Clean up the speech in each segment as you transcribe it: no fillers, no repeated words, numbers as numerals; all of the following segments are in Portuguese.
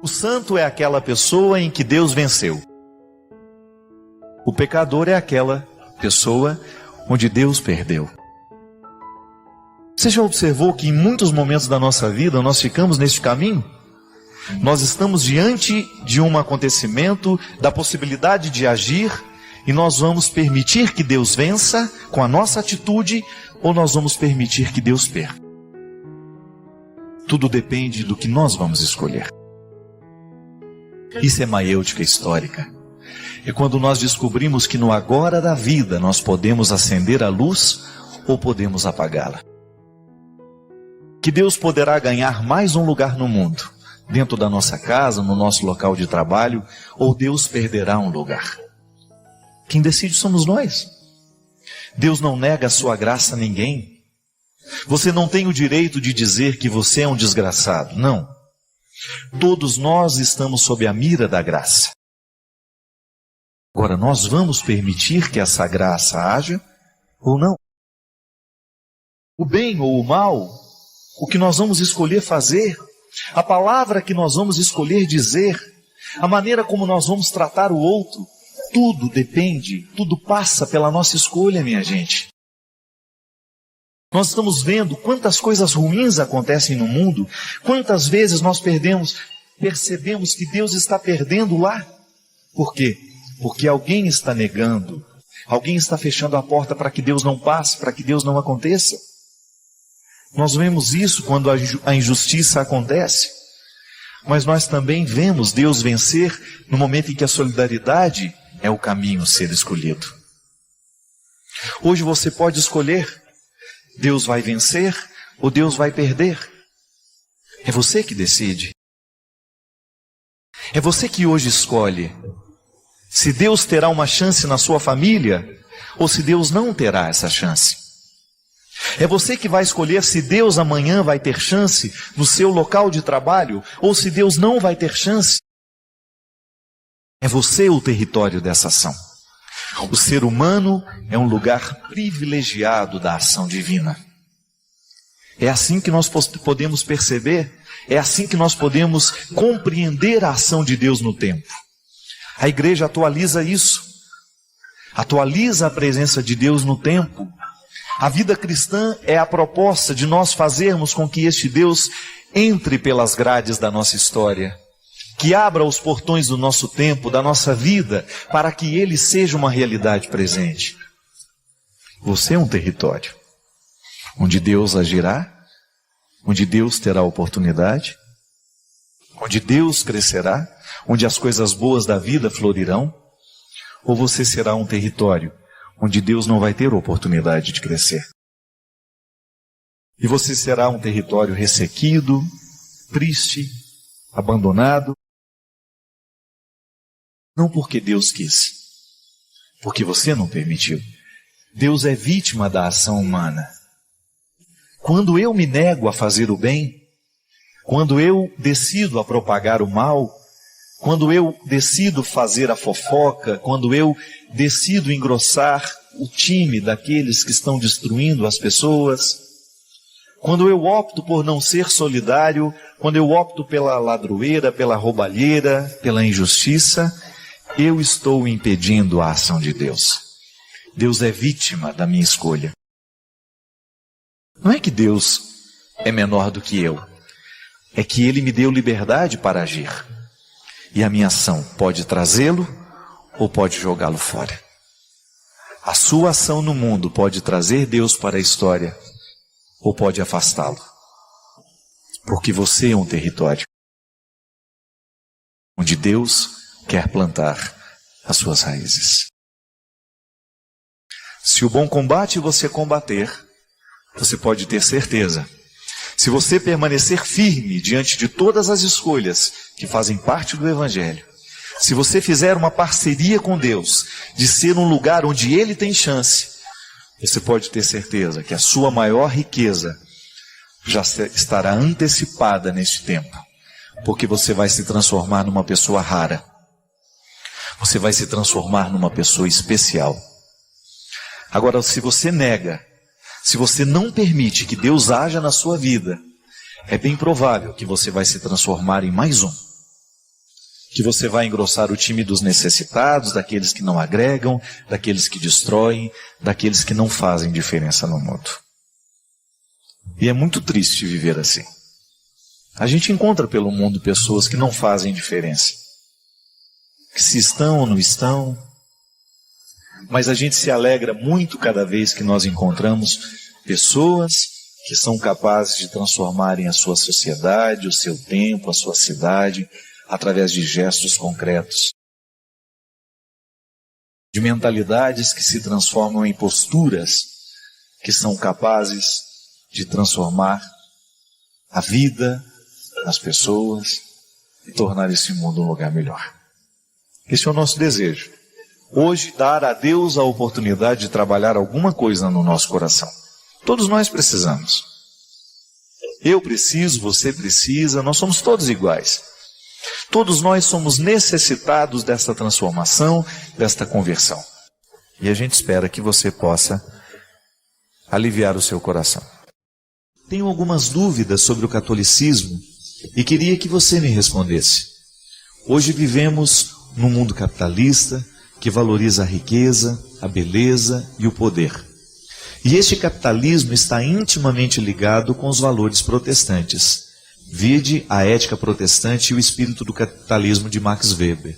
O santo é aquela pessoa em que Deus venceu. O pecador é aquela pessoa onde Deus perdeu. Você já observou que em muitos momentos da nossa vida nós ficamos neste caminho? Nós estamos diante de um acontecimento, da possibilidade de agir, e nós vamos permitir que Deus vença com a nossa atitude, ou nós vamos permitir que Deus perca. Tudo depende do que nós vamos escolher. Isso é maiêutica histórica. É quando nós descobrimos que no agora da vida nós podemos acender a luz ou podemos apagá-la. Que Deus poderá ganhar mais um lugar no mundo, dentro da nossa casa, no nosso local de trabalho, ou Deus perderá um lugar. Quem decide somos nós. Deus não nega a sua graça a ninguém. Você não tem o direito de dizer que você é um desgraçado. Não. Todos nós estamos sob a mira da graça. Agora, nós vamos permitir que essa graça haja ou não? O bem ou o mal, o que nós vamos escolher fazer, a palavra que nós vamos escolher dizer, a maneira como nós vamos tratar o outro, tudo depende, tudo passa pela nossa escolha, minha gente. Nós estamos vendo quantas coisas ruins acontecem no mundo, quantas vezes nós percebemos que Deus está perdendo lá. Por quê? Porque alguém está negando, alguém está fechando a porta para que Deus não passe, para que Deus não aconteça. Nós vemos isso quando a injustiça acontece, mas nós também vemos Deus vencer no momento em que a solidariedade é o caminho a ser escolhido. Hoje você pode escolher, Deus vai vencer ou Deus vai perder. É você que decide. É você que hoje escolhe se Deus terá uma chance na sua família ou se Deus não terá essa chance. É você que vai escolher se Deus amanhã vai ter chance no seu local de trabalho ou se Deus não vai ter chance. É você o território dessa ação. O ser humano é um lugar privilegiado da ação divina. É assim que nós podemos perceber, é assim que nós podemos compreender a ação de Deus no tempo. A igreja atualiza isso, atualiza a presença de Deus no tempo. A vida cristã é a proposta de nós fazermos com que este Deus entre pelas grades da nossa história, que abra os portões do nosso tempo, da nossa vida, para que Ele seja uma realidade presente. Você é um território, onde Deus agirá, onde Deus terá oportunidade, onde Deus crescerá, onde as coisas boas da vida florirão, ou você será um território onde Deus não vai ter oportunidade de crescer. E você será um território ressequido, triste, abandonado, não porque Deus quis, porque você não permitiu. Deus é vítima da ação humana. Quando eu me nego a fazer o bem, quando eu decido a propagar o mal, quando eu decido fazer a fofoca, quando eu decido engrossar o time daqueles que estão destruindo as pessoas, quando eu opto por não ser solidário, quando eu opto pela ladroeira, pela roubalheira, pela injustiça, eu estou impedindo a ação de Deus. Deus é vítima da minha escolha. Não é que Deus é menor do que eu, é que Ele me deu liberdade para agir. E a minha ação pode trazê-lo ou pode jogá-lo fora. A sua ação no mundo pode trazer Deus para a história ou pode afastá-lo. Porque você é um território onde Deus quer plantar as suas raízes. Se o bom combate você combater, você pode ter certeza. Se você permanecer firme diante de todas as escolhas que fazem parte do Evangelho, se você fizer uma parceria com Deus, de ser um lugar onde Ele tem chance, você pode ter certeza que a sua maior riqueza já estará antecipada neste tempo, porque você vai se transformar numa pessoa rara. Você vai se transformar numa pessoa especial. Agora, se você nega, se você não permite que Deus haja na sua vida, é bem provável que você vai se transformar em mais um. que você vai engrossar o time dos necessitados, daqueles que não agregam, daqueles que destroem, daqueles que não fazem diferença no mundo. E é muito triste viver assim. A gente encontra pelo mundo pessoas que não fazem diferença, que se estão ou não estão, mas a gente se alegra muito cada vez que nós encontramos pessoas que são capazes de transformarem a sua sociedade, o seu tempo, a sua cidade, através de gestos concretos, de mentalidades que se transformam em posturas que são capazes de transformar a vida das pessoas e tornar esse mundo um lugar melhor. Esse é o nosso desejo. Hoje, dar a Deus a oportunidade de trabalhar alguma coisa no nosso coração. Todos nós precisamos. Eu preciso, você precisa, nós somos todos iguais. Todos nós somos necessitados desta transformação, desta conversão. E a gente espera que você possa aliviar o seu coração. Tenho algumas dúvidas sobre o catolicismo e queria que você me respondesse. Hoje vivemos num mundo capitalista que valoriza a riqueza, a beleza e o poder. E este capitalismo está intimamente ligado com os valores protestantes. Vide a ética protestante e o espírito do capitalismo de Max Weber.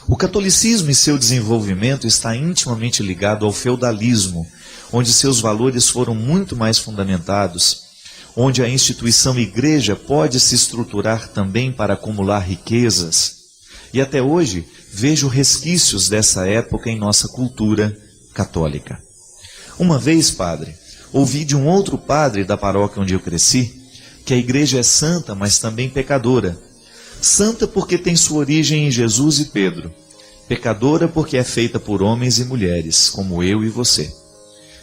O catolicismo e seu desenvolvimento está intimamente ligado ao feudalismo, onde seus valores foram muito mais fundamentados, onde a instituição igreja pode se estruturar também para acumular riquezas. E até hoje vejo resquícios dessa época em nossa cultura católica. Uma vez, padre, ouvi de um outro padre da paróquia onde eu cresci, que a igreja é santa, mas também pecadora. Santa porque tem sua origem em Jesus e Pedro. Pecadora porque é feita por homens e mulheres, como eu e você.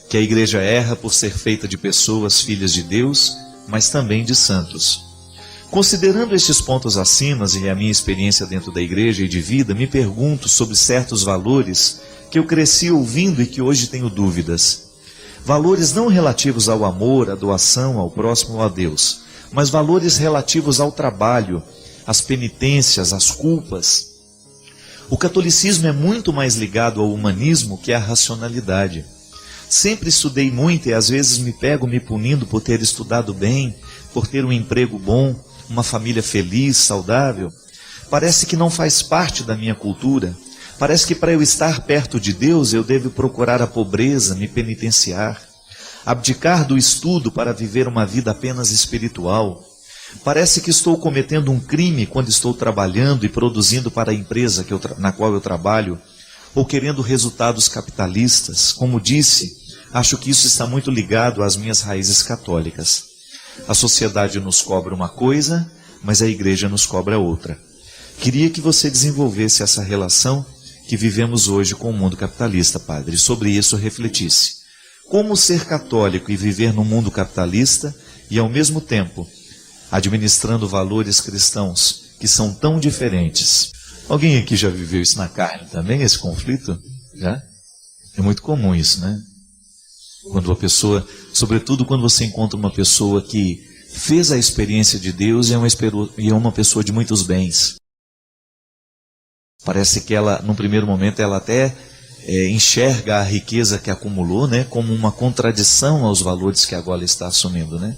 Que a igreja erra por ser feita de pessoas filhas de Deus, mas também de santos. Considerando estes pontos acima e a minha experiência dentro da igreja e de vida, me pergunto sobre certos valores que eu cresci ouvindo e que hoje tenho dúvidas. Valores não relativos ao amor, à doação, ao próximo ou a Deus, mas valores relativos ao trabalho, às penitências, às culpas. O catolicismo é muito mais ligado ao humanismo que à racionalidade. Sempre estudei muito e às vezes me pego me punindo por ter estudado bem, por ter um emprego bom, uma família feliz, saudável. Parece que não faz parte da minha cultura. Parece que para eu estar perto de Deus eu devo procurar a pobreza, me penitenciar, abdicar do estudo para viver uma vida apenas espiritual. Parece que estou cometendo um crime quando estou trabalhando e produzindo para a empresa na qual eu trabalho, ou querendo resultados capitalistas. Como disse, acho que isso está muito ligado às minhas raízes católicas. A sociedade nos cobra uma coisa, mas a igreja nos cobra outra. Queria que você desenvolvesse essa relação que vivemos hoje com o mundo capitalista, padre, e sobre isso refletisse. Como ser católico e viver no mundo capitalista e, ao mesmo tempo, administrando valores cristãos que são tão diferentes? Alguém aqui já viveu isso na carne também, esse conflito? Já? É muito comum isso, né? Quando uma pessoa, sobretudo quando você encontra uma pessoa que fez a experiência de Deus e é uma pessoa de muitos bens. Parece que ela, num primeiro momento, ela até enxerga a riqueza que acumulou, né, como uma contradição aos valores que agora está assumindo, né?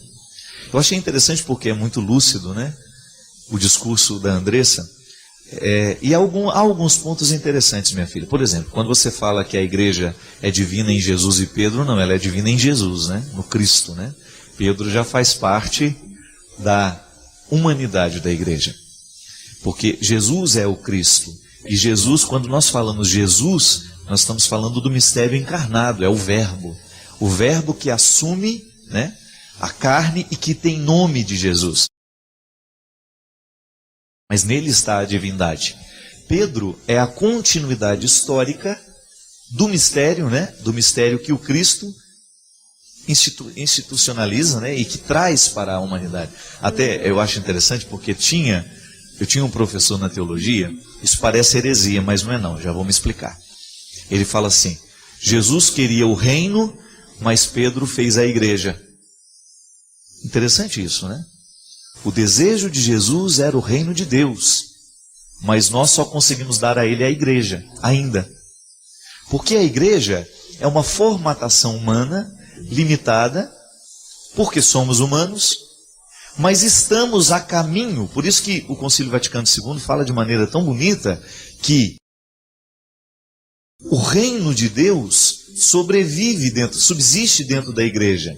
Eu achei interessante porque é muito lúcido, né, o discurso da Andressa. E há alguns pontos interessantes, minha filha. Por exemplo, quando você fala que a igreja é divina em Jesus e Pedro, não, ela é divina em Jesus, né, no Cristo, né? Pedro já faz parte da humanidade da igreja, porque Jesus é o Cristo. E Jesus, quando nós falamos Jesus, nós estamos falando do mistério encarnado, é o Verbo que assume, né, a carne e que tem nome de Jesus. Mas nele está a divindade. Pedro é a continuidade histórica do mistério, né, do mistério que o Cristo institucionaliza, né, e que traz para a humanidade. Até eu acho interessante porque eu tinha um professor na teologia, isso parece heresia, mas não é não, já vou me explicar. Ele fala assim, Jesus queria o reino, mas Pedro fez a igreja. Interessante isso, né? O desejo de Jesus era o reino de Deus, mas nós só conseguimos dar a ele a igreja, ainda. Porque a igreja é uma formatação humana, limitada, porque somos humanos, mas estamos a caminho. Por isso que o Concílio Vaticano II fala de maneira tão bonita que o reino de Deus subsiste dentro da igreja.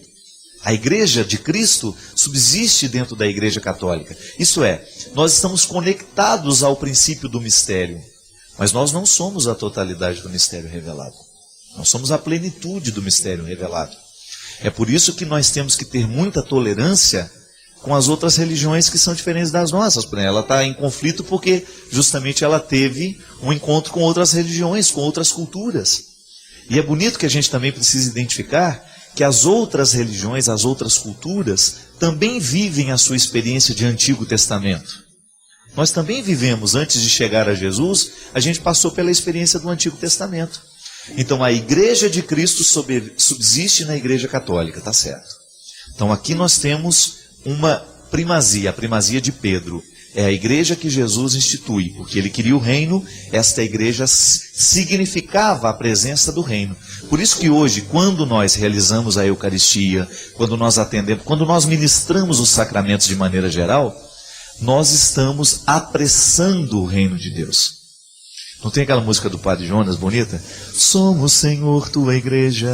A igreja de Cristo subsiste dentro da igreja católica. Isso é, nós estamos conectados ao princípio do mistério, mas nós não somos a totalidade do mistério revelado. Nós somos a plenitude do mistério revelado. É por isso que nós temos que ter muita tolerância com as outras religiões que são diferentes das nossas. Ela está em conflito porque justamente ela teve um encontro com outras religiões, com outras culturas. E é bonito que a gente também precisa identificar que as outras religiões, as outras culturas, também vivem a sua experiência de Antigo Testamento. Nós também vivemos, antes de chegar a Jesus, a gente passou pela experiência do Antigo Testamento. Então a igreja de Cristo subsiste na igreja católica, tá certo. Então aqui nós temos uma primazia, a primazia de Pedro. É a igreja que Jesus institui, porque ele queria o reino, esta igreja significava a presença do reino. Por isso que hoje, quando nós realizamos a Eucaristia, quando nós atendemos, quando nós ministramos os sacramentos de maneira geral, nós estamos apressando o reino de Deus. Não tem aquela música do Padre Jonas bonita? Somos, Senhor, tua igreja,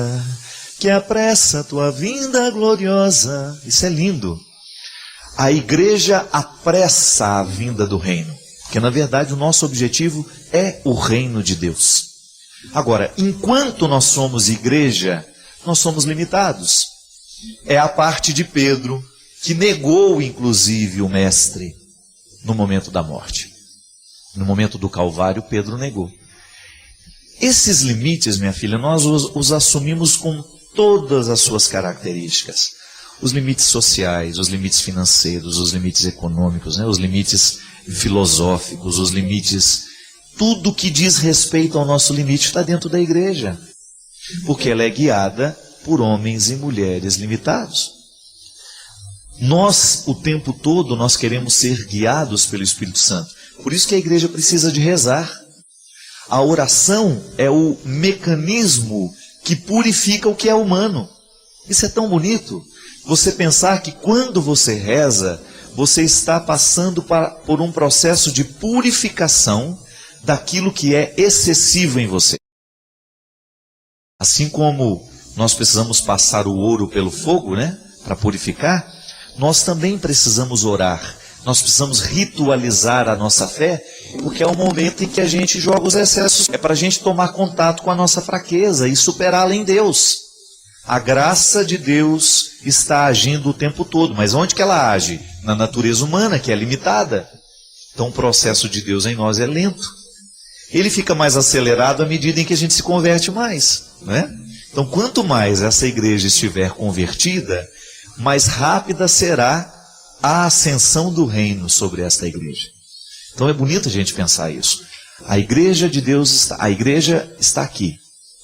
que apressa a tua vinda gloriosa. Isso é lindo. A igreja apressa a vinda do reino, porque na verdade o nosso objetivo é o reino de Deus. Agora, enquanto nós somos igreja, nós somos limitados. É a parte de Pedro, que negou inclusive o mestre no momento da morte. No momento do Calvário, Pedro negou. Esses limites, minha filha, nós os assumimos com todas as suas características. Os limites sociais, os limites financeiros, os limites econômicos, os limites filosóficos, os limites... Tudo que diz respeito ao nosso limite está dentro da igreja. Porque ela é guiada por homens e mulheres limitados. Nós, o tempo todo, nós queremos ser guiados pelo Espírito Santo. Por isso que a igreja precisa de rezar. A oração é o mecanismo que purifica o que é humano. Isso é tão bonito. Você pensar que quando você reza, você está passando por um processo de purificação daquilo que é excessivo em você. Assim como nós precisamos passar o ouro pelo fogo, para purificar, nós também precisamos orar. Nós precisamos ritualizar a nossa fé, porque é o momento em que a gente joga os excessos. É para a gente tomar contato com a nossa fraqueza e superá-la em Deus. A graça de Deus está agindo o tempo todo, mas onde que ela age? Na natureza humana, que é limitada. Então o processo de Deus em nós é lento. Ele fica mais acelerado à medida em que a gente se converte mais, Então quanto mais essa igreja estiver convertida, mais rápida será a ascensão do reino sobre esta igreja. Então é bonito a gente pensar isso. A igreja de Deus a igreja está aqui.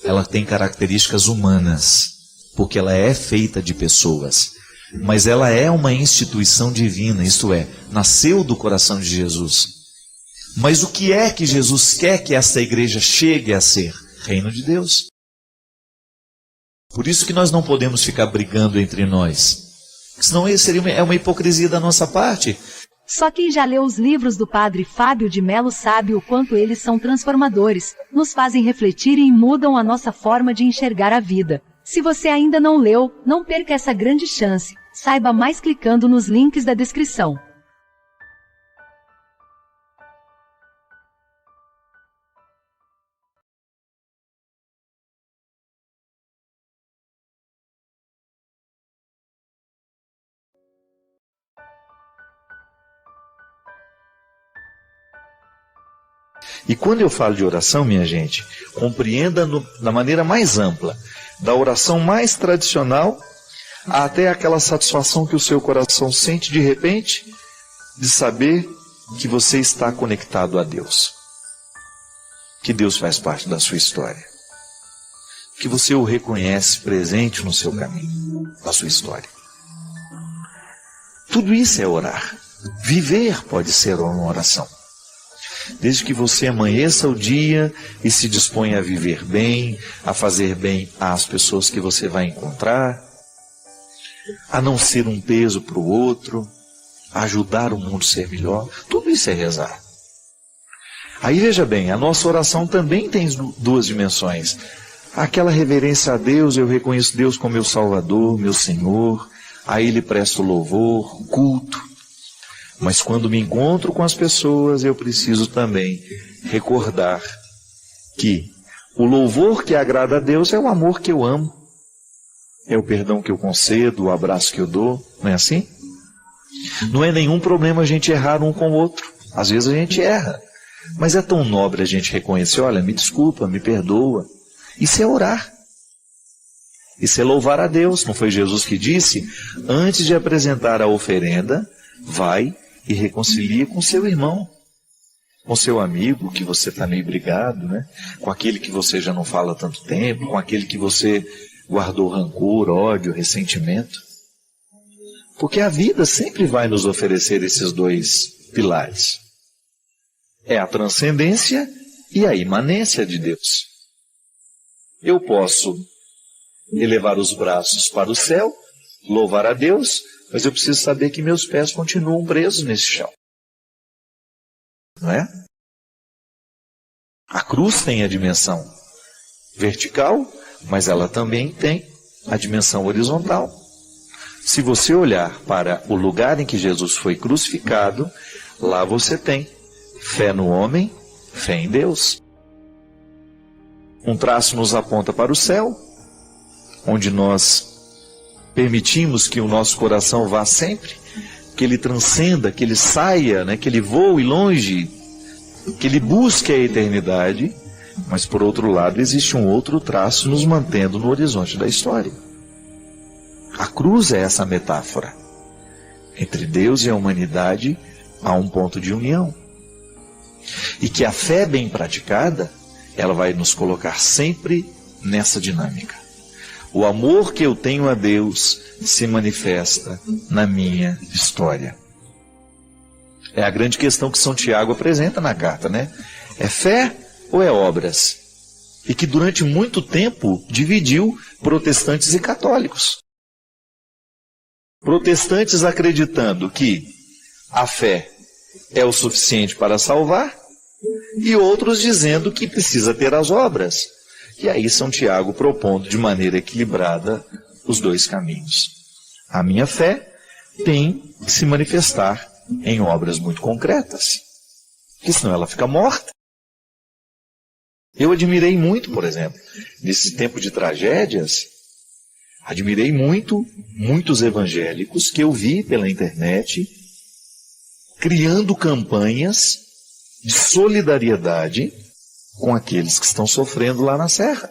Ela tem características humanas, porque ela é feita de pessoas, mas ela é uma instituição divina, isto é, nasceu do coração de Jesus. Mas o que é que Jesus quer que esta igreja chegue a ser? Reino de Deus. Por isso que nós não podemos ficar brigando entre nós, senão isso seria uma hipocrisia da nossa parte. Só quem já leu os livros do Padre Fábio de Melo sabe o quanto eles são transformadores, nos fazem refletir e mudam a nossa forma de enxergar a vida. Se você ainda não leu, não perca essa grande chance. Saiba mais clicando nos links da descrição. E quando eu falo de oração, minha gente, compreenda da maneira mais ampla, da oração mais tradicional até aquela satisfação que o seu coração sente de repente, de saber que você está conectado a Deus. Que Deus faz parte da sua história. Que você o reconhece presente no seu caminho, na sua história. Tudo isso é orar. Viver pode ser uma oração. Desde que você amanheça o dia e se disponha a viver bem, a fazer bem às pessoas que você vai encontrar, a não ser um peso para o outro, a ajudar o mundo a ser melhor. Tudo isso é rezar. Aí veja bem, a nossa oração também tem duas dimensões. Aquela reverência a Deus, eu reconheço Deus como meu Salvador, meu Senhor, a Ele presto louvor, culto. Mas quando me encontro com as pessoas, eu preciso também recordar que o louvor que agrada a Deus é o amor que eu amo, é o perdão que eu concedo, o abraço que eu dou, não é assim? Não é nenhum problema a gente errar um com o outro. Às vezes a gente erra, mas é tão nobre a gente reconhecer, olha, me desculpa, me perdoa. Isso é orar. Isso é louvar a Deus. Não foi Jesus que disse? Antes de apresentar a oferenda, vai e reconcilia com seu irmão, com seu amigo que você está meio brigado, né? Com aquele que você já não fala há tanto tempo, com aquele que você guardou rancor, ódio, ressentimento. Porque a vida sempre vai nos oferecer esses dois pilares. É a transcendência e a imanência de Deus. Eu posso elevar os braços para o céu, louvar a Deus, mas eu preciso saber que meus pés continuam presos nesse chão. Não é? A cruz tem a dimensão vertical, mas ela também tem a dimensão horizontal. Se você olhar para o lugar em que Jesus foi crucificado, lá você tem fé no homem, fé em Deus. Um traço nos aponta para o céu, onde nós permitimos que o nosso coração vá sempre, que ele transcenda, que ele saia, né, que ele voe longe, que ele busque a eternidade, mas por outro lado existe um outro traço nos mantendo no horizonte da história. A cruz é essa metáfora. Entre Deus e a humanidade há um ponto de união. E que a fé bem praticada, ela vai nos colocar sempre nessa dinâmica. O amor que eu tenho a Deus se manifesta na minha história. É a grande questão que São Tiago apresenta na carta, né? É fé ou é obras? E que durante muito tempo dividiu protestantes e católicos. Protestantes acreditando que a fé é o suficiente para salvar, e outros dizendo que precisa ter as obras. E aí São Tiago propondo de maneira equilibrada os dois caminhos. A minha fé tem que se manifestar em obras muito concretas, porque senão ela fica morta. Eu admirei muito, por exemplo, nesse tempo de tragédias, admirei muitos evangélicos que eu vi pela internet criando campanhas de solidariedade com aqueles que estão sofrendo lá na serra.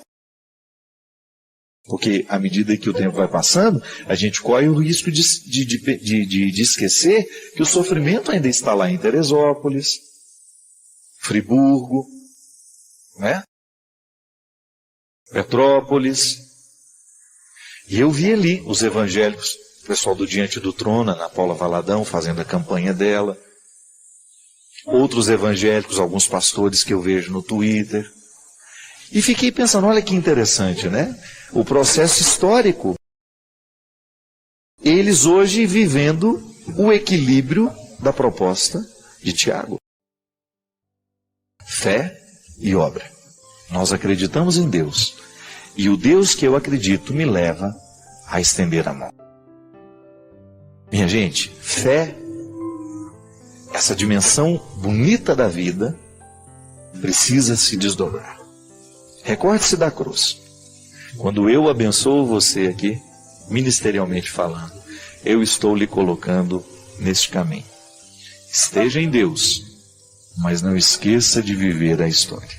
Porque à medida que o tempo vai passando, a gente corre o risco de esquecer que o sofrimento ainda está lá em Teresópolis, Friburgo, né? Petrópolis. E eu vi ali os evangélicos, o pessoal do Diante do Trono, Ana Paula Valadão, fazendo a campanha dela. Outros evangélicos, alguns pastores que eu vejo no Twitter. E fiquei pensando, olha que interessante, né? O processo histórico. Eles hoje vivendo o equilíbrio da proposta de Tiago. Fé e obra. Nós acreditamos em Deus. E o Deus que eu acredito me leva a estender a mão. Minha gente, fé, essa dimensão bonita da vida, precisa se desdobrar. Recorde-se da cruz. Quando eu abençoo você aqui, ministerialmente falando, eu estou lhe colocando neste caminho. Esteja em Deus, mas não esqueça de viver a história.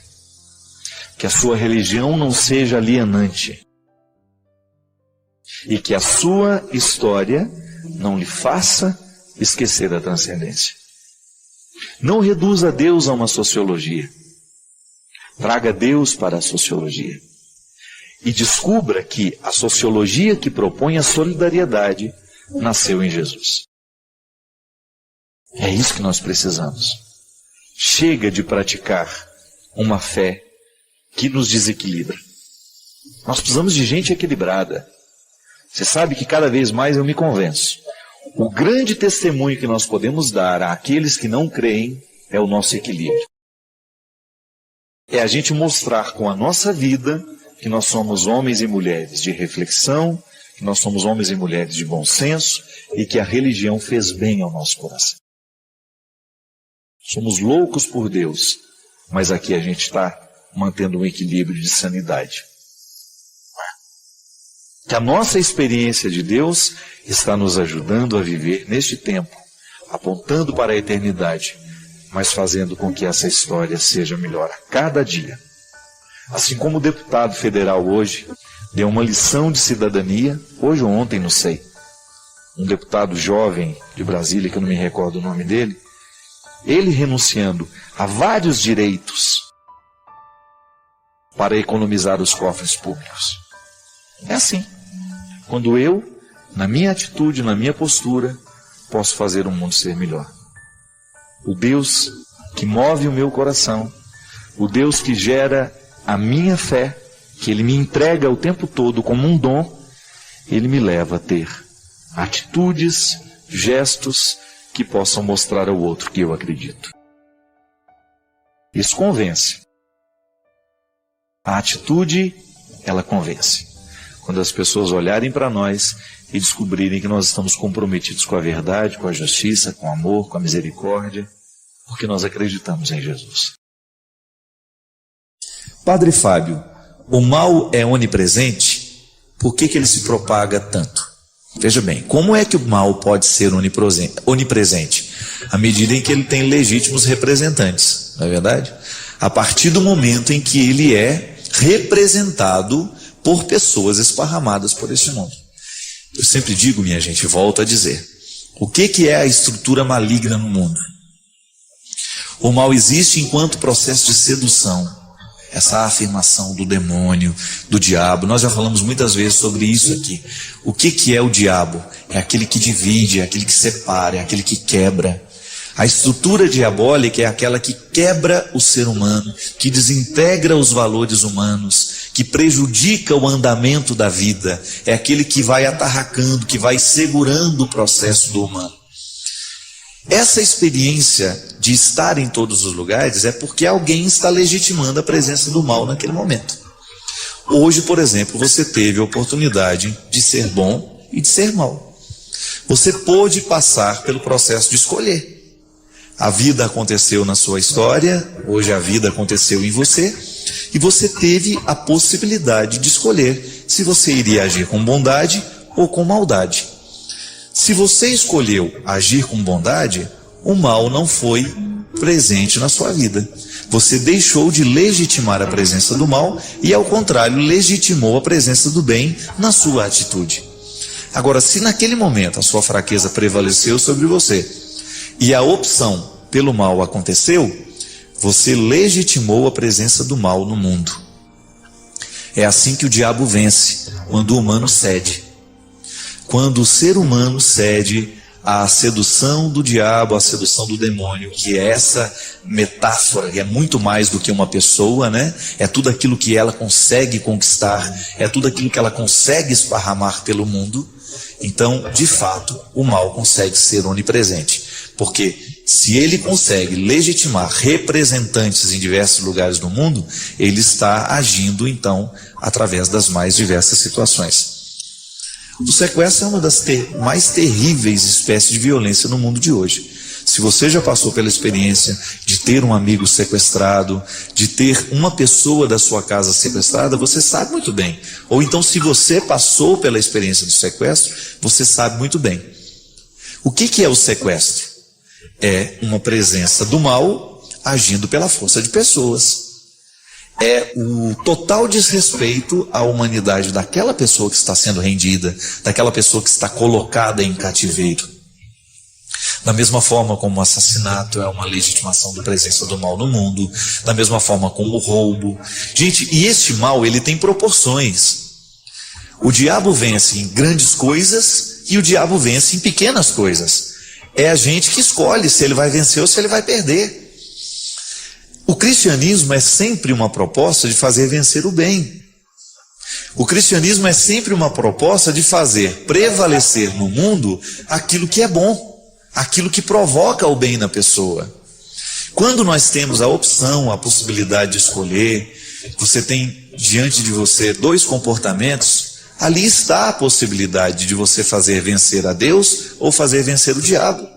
Que a sua religião não seja alienante. E que a sua história não lhe faça esquecer da transcendência. Não reduza Deus a uma sociologia. Traga Deus para a sociologia. E descubra que a sociologia que propõe a solidariedade nasceu em Jesus. É isso que nós precisamos. Chega de praticar uma fé que nos desequilibra. Nós precisamos de gente equilibrada. Você sabe que cada vez mais eu me convenço. O grande testemunho que nós podemos dar àqueles que não creem é o nosso equilíbrio. É a gente mostrar com a nossa vida que nós somos homens e mulheres de reflexão, que nós somos homens e mulheres de bom senso e que a religião fez bem ao nosso coração. Somos loucos por Deus, mas aqui a gente está mantendo um equilíbrio de sanidade. Que a nossa experiência de Deus está nos ajudando a viver neste tempo, apontando para a eternidade, mas fazendo com que essa história seja melhor a cada dia. Assim como o deputado federal hoje deu uma lição de cidadania, hoje ou ontem, não sei, um deputado jovem de Brasília, que eu não me recordo o nome dele, ele renunciando a vários direitos para economizar os cofres públicos. É assim. Quando eu, na minha atitude, na minha postura, posso fazer o mundo ser melhor. O Deus que move o meu coração, o Deus que gera a minha fé, que Ele me entrega o tempo todo como um dom, Ele me leva a ter atitudes, gestos que possam mostrar ao outro que eu acredito. Isso convence. A atitude, ela convence. Quando as pessoas olharem para nós e descobrirem que nós estamos comprometidos com a verdade, com a justiça, com o amor, com a misericórdia, porque nós acreditamos em Jesus. Padre Fábio, o mal é onipresente? Por que ele se propaga tanto? Veja bem, como é que o mal pode ser onipresente? À medida em que ele tem legítimos representantes, não é verdade? A partir do momento em que ele é representado por pessoas esparramadas por este mundo. Eu sempre digo, minha gente, volto a dizer, o que é a estrutura maligna no mundo? O mal existe enquanto processo de sedução, essa afirmação do demônio, do diabo. Nós já falamos muitas vezes sobre isso aqui. O que é o diabo? É aquele que divide, é aquele que separa, é aquele que quebra. A estrutura diabólica é aquela que quebra o ser humano, que desintegra os valores humanos, que prejudica o andamento da vida. É aquele que vai atarracando, que vai segurando o processo do humano. Essa experiência de estar em todos os lugares é porque alguém está legitimando a presença do mal naquele momento. Hoje, por exemplo, você teve a oportunidade de ser bom e de ser mal. Você pôde passar pelo processo de escolher. A vida aconteceu na sua história, hoje a vida aconteceu em você, e você teve a possibilidade de escolher se você iria agir com bondade ou com maldade. Se você escolheu agir com bondade, o mal não foi presente na sua vida. Você deixou de legitimar a presença do mal e, ao contrário, legitimou a presença do bem na sua atitude. Agora, se naquele momento a sua fraqueza prevaleceu sobre você e a opção pelo mal aconteceu, você legitimou a presença do mal no mundo. É assim que o diabo vence, quando o humano cede. Quando o ser humano cede à sedução do diabo, à sedução do demônio, que é essa metáfora, que é muito mais do que uma pessoa, né? É tudo aquilo que ela consegue conquistar, é tudo aquilo que ela consegue esparramar pelo mundo. Então, de fato, o mal consegue ser onipresente, porque se ele consegue legitimar representantes em diversos lugares do mundo, ele está agindo, então, através das mais diversas situações. O sequestro é uma das mais terríveis espécies de violência no mundo de hoje. Se você já passou pela experiência de ter um amigo sequestrado, de ter uma pessoa da sua casa sequestrada, você sabe muito bem. Ou então, se você passou pela experiência do sequestro, você sabe muito bem. O que é o sequestro? É uma presença do mal agindo pela força de pessoas. É o total desrespeito à humanidade daquela pessoa que está sendo rendida, daquela pessoa que está colocada em cativeiro. Da mesma forma como o assassinato é uma legitimação da presença do mal no mundo, da mesma forma como o roubo. Gente, e este mal, ele tem proporções. O diabo vence em grandes coisas e o diabo vence em pequenas coisas. É a gente que escolhe se ele vai vencer ou se ele vai perder. O cristianismo é sempre uma proposta de fazer vencer o bem. O cristianismo é sempre uma proposta de fazer prevalecer no mundo aquilo que é bom, aquilo que provoca o bem na pessoa. Quando nós temos a opção, a possibilidade de escolher, você tem diante de você dois comportamentos, ali está a possibilidade de você fazer vencer a Deus ou fazer vencer o diabo.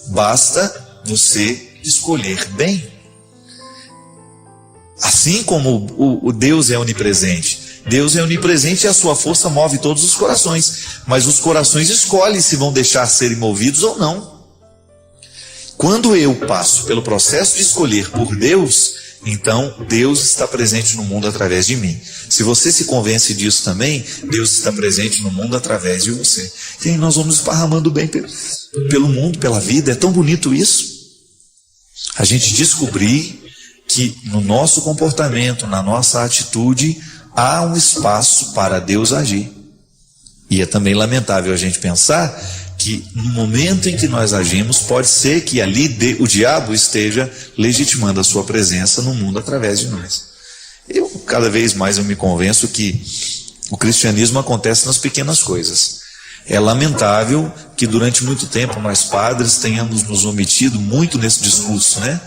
Basta você escolher bem. Assim como o Deus é onipresente. Deus é onipresente e a sua força move todos os corações. Mas os corações escolhem se vão deixar serem movidos ou não. Quando eu passo pelo processo de escolher por Deus, então Deus está presente no mundo através de mim. Se você se convence disso também, Deus está presente no mundo através de você. E aí nós vamos esparramando bem pelo mundo, pela vida. É tão bonito isso. A gente descobrir que no nosso comportamento, na nossa atitude, há um espaço para Deus agir. E é também lamentável a gente pensar que no momento em que nós agimos, pode ser que ali o diabo esteja legitimando a sua presença no mundo através de nós. Cada vez mais eu me convenço que o cristianismo acontece nas pequenas coisas. É lamentável que durante muito tempo nós padres tenhamos nos omitido muito nesse discurso, né?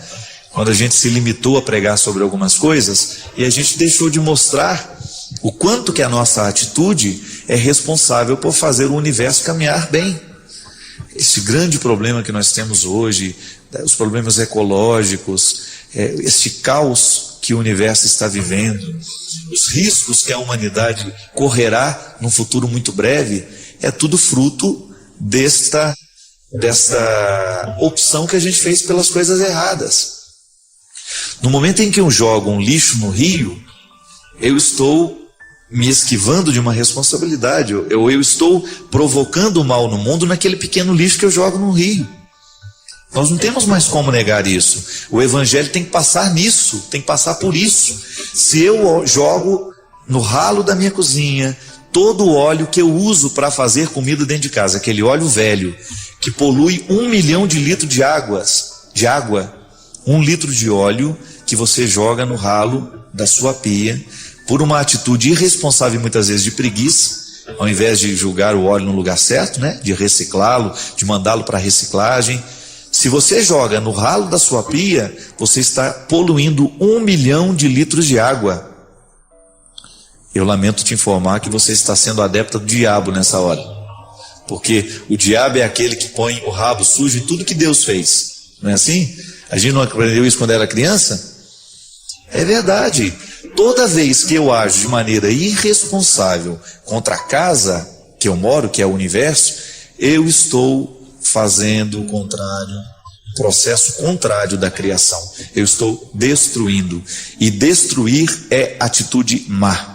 Quando a gente se limitou a pregar sobre algumas coisas e a gente deixou de mostrar o quanto que a nossa atitude é responsável por fazer o universo caminhar bem. Esse grande problema que nós temos hoje, os problemas ecológicos, esse caos que o universo está vivendo, os riscos que a humanidade correrá num futuro muito breve, é tudo fruto dessa opção que a gente fez pelas coisas erradas. No momento em que eu jogo um lixo no rio, eu estou me esquivando de uma responsabilidade, eu estou provocando o mal no mundo naquele pequeno lixo que eu jogo no rio. Nós não temos mais como negar isso. O evangelho tem que passar nisso, tem que passar por isso. Se eu jogo no ralo da minha cozinha todo o óleo que eu uso para fazer comida dentro de casa, aquele óleo velho, que polui 1 milhão de litros de água, 1 litro de óleo que você joga no ralo da sua pia, por uma atitude irresponsável e muitas vezes de preguiça, ao invés de jogar o óleo no lugar certo, né, de reciclá-lo, de mandá-lo para reciclagem. Se você joga no ralo da sua pia, você está poluindo 1 milhão de litros de água. Eu lamento te informar que você está sendo adepta do diabo nessa hora. Porque o diabo é aquele que põe o rabo sujo em tudo que Deus fez. Não é assim? A gente não aprendeu isso quando era criança? É verdade. Toda vez que eu ajo de maneira irresponsável contra a casa que eu moro, que é o universo, eu estou fazendo o contrário, o processo contrário da criação. Eu estou destruindo. E destruir é atitude má.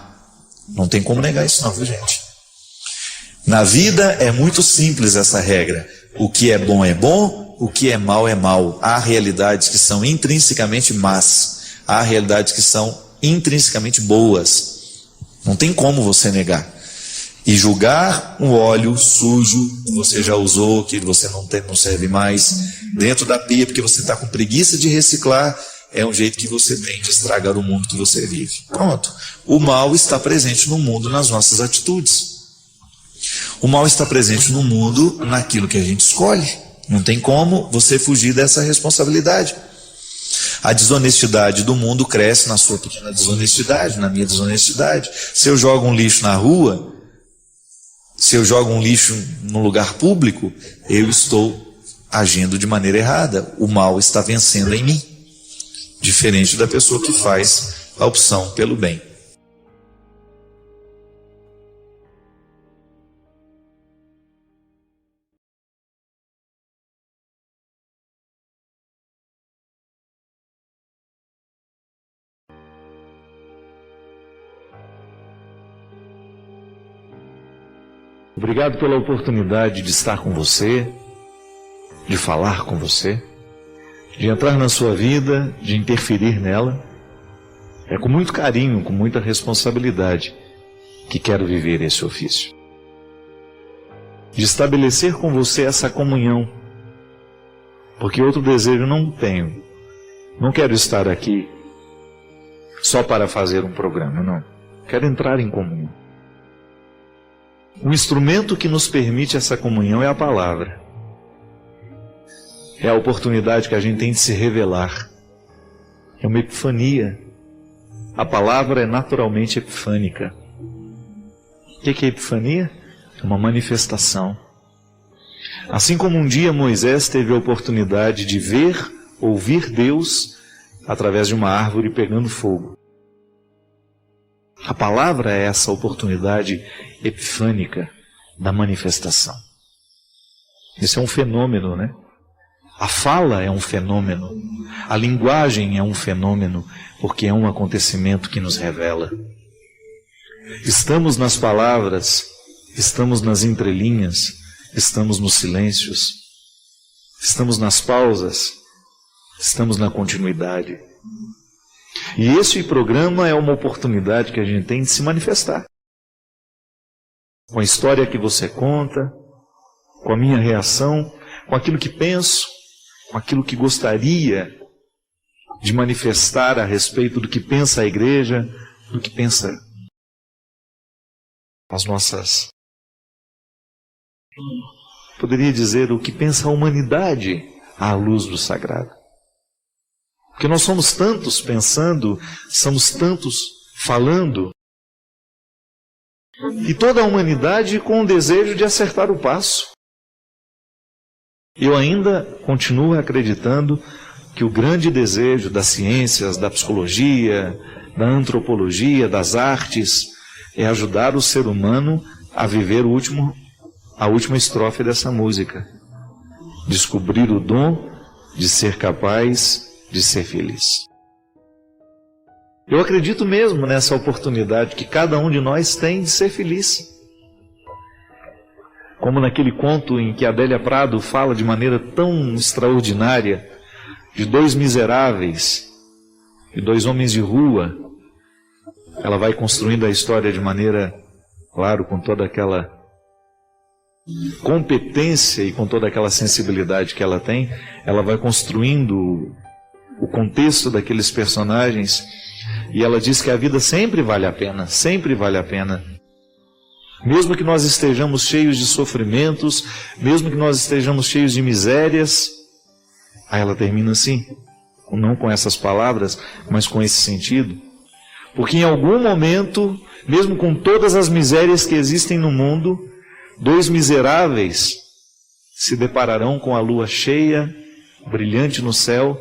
Não tem como negar isso não, viu, gente? Na vida é muito simples essa regra. O que é bom, o que é mal é mal. Há realidades que são intrinsecamente más. Há realidades que são intrinsecamente boas. Não tem como você negar. E julgar um óleo sujo que você já usou, que você não serve mais, dentro da pia porque você está com preguiça de reciclar, é um jeito que você tem de estragar o mundo que você vive. Pronto. O mal está presente no mundo nas nossas atitudes. O mal está presente no mundo naquilo que a gente escolhe. Não tem como você fugir dessa responsabilidade. A desonestidade do mundo cresce na sua pequena desonestidade, na minha desonestidade. Se eu jogo um lixo na rua, se eu jogo um lixo num lugar público, eu estou agindo de maneira errada. O mal está vencendo em mim. Diferente da pessoa que faz a opção pelo bem. Obrigado pela oportunidade de estar com você, de falar com você, de entrar na sua vida, de interferir nela. É com muito carinho, com muita responsabilidade que quero viver esse ofício. De estabelecer com você essa comunhão, porque outro desejo não tenho Não quero estar aqui só para fazer um programa, não. Quero entrar em comunhão. O instrumento que nos permite essa comunhão é a palavra. É a oportunidade que a gente tem de se revelar. É uma epifania. A palavra é naturalmente epifânica. O que é epifania? É uma manifestação. Assim como um dia Moisés teve a oportunidade de ver, ouvir Deus através de uma árvore pegando fogo. A palavra é essa oportunidade epifânica da manifestação. Isso é um fenômeno, né? A fala é um fenômeno. A linguagem é um fenômeno, porque é um acontecimento que nos revela. Estamos nas palavras, estamos nas entrelinhas, estamos nos silêncios, estamos nas pausas, estamos na continuidade. E esse programa é uma oportunidade que a gente tem de se manifestar. Com a história que você conta, com a minha reação, com aquilo que penso, com aquilo que gostaria de manifestar a respeito do que pensa a igreja, do que pensa as nossas... Poderia dizer o que pensa a humanidade à luz do sagrado. Porque nós somos tantos pensando, somos tantos falando, e toda a humanidade com o desejo de acertar o passo. Eu ainda continuo acreditando que o grande desejo das ciências, da psicologia, da antropologia, das artes, é ajudar o ser humano a viver a última estrofe dessa música. Descobrir o dom de ser capaz de ser feliz. Eu acredito mesmo nessa oportunidade que cada um de nós tem de ser feliz. Como naquele conto em que Adélia Prado fala de maneira tão extraordinária de dois miseráveis e dois homens de rua. Ela vai construindo a história de maneira, claro, com toda aquela competência e com toda aquela sensibilidade que ela tem, ela vai construindo o contexto daqueles personagens, e ela diz que a vida sempre vale a pena, sempre vale a pena. Mesmo que nós estejamos cheios de sofrimentos, mesmo que nós estejamos cheios de misérias. Aí ela termina assim, não com essas palavras, mas com esse sentido. Porque em algum momento, mesmo com todas as misérias que existem no mundo, dois miseráveis se depararão com a lua cheia, brilhante no céu,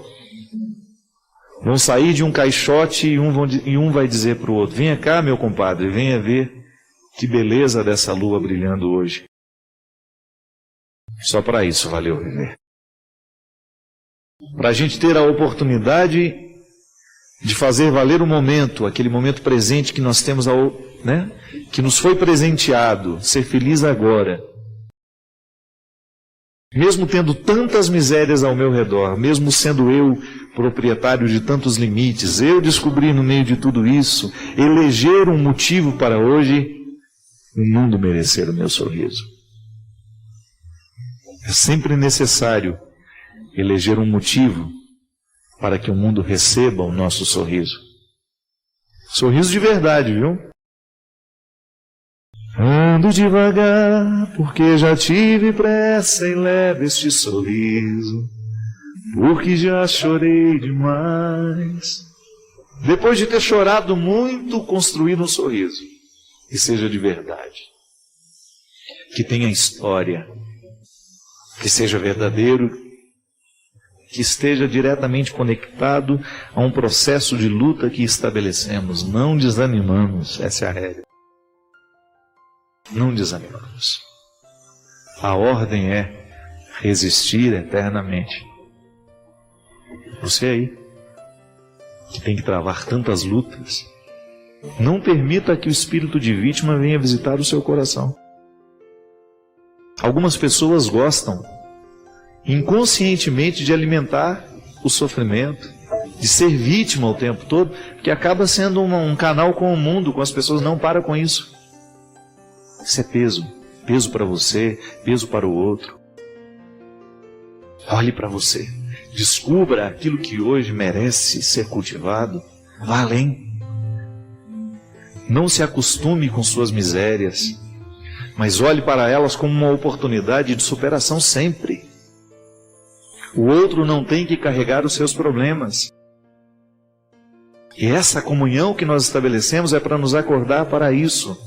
vão sair de um caixote e um vai dizer para o outro: venha cá, meu compadre, venha ver que beleza dessa lua brilhando hoje. Só para isso valeu viver. Para a gente ter a oportunidade de fazer valer o momento, aquele momento presente que nós temos, que nos foi presenteado, ser feliz agora. Mesmo tendo tantas misérias ao meu redor, mesmo sendo eu proprietário de tantos limites, eu descobri no meio de tudo isso, eleger um motivo para hoje o mundo merecer o meu sorriso. É sempre necessário eleger um motivo para que o mundo receba o nosso sorriso. Sorriso de verdade, viu? Ando devagar, porque já tive pressa e levo este sorriso, porque já chorei demais. Depois de ter chorado muito, construir um sorriso que seja de verdade, que tenha história, que seja verdadeiro, que esteja diretamente conectado a um processo de luta que estabelecemos. Não desanimamos, essa é a regra. Não desanimamos. A ordem é resistir eternamente. Você aí, que tem que travar tantas lutas, não permita que o espírito de vítima venha visitar o seu coração. Algumas pessoas gostam inconscientemente de alimentar o sofrimento, de ser vítima o tempo todo, que acaba sendo um canal com o mundo, com as pessoas. Não para com isso. Isso é peso. Peso para você, peso para o outro. Olhe para você. Descubra aquilo que hoje merece ser cultivado. Vá além. Não se acostume com suas misérias, mas olhe para elas como uma oportunidade de superação sempre. O outro não tem que carregar os seus problemas. E essa comunhão que nós estabelecemos é para nos acordar para isso.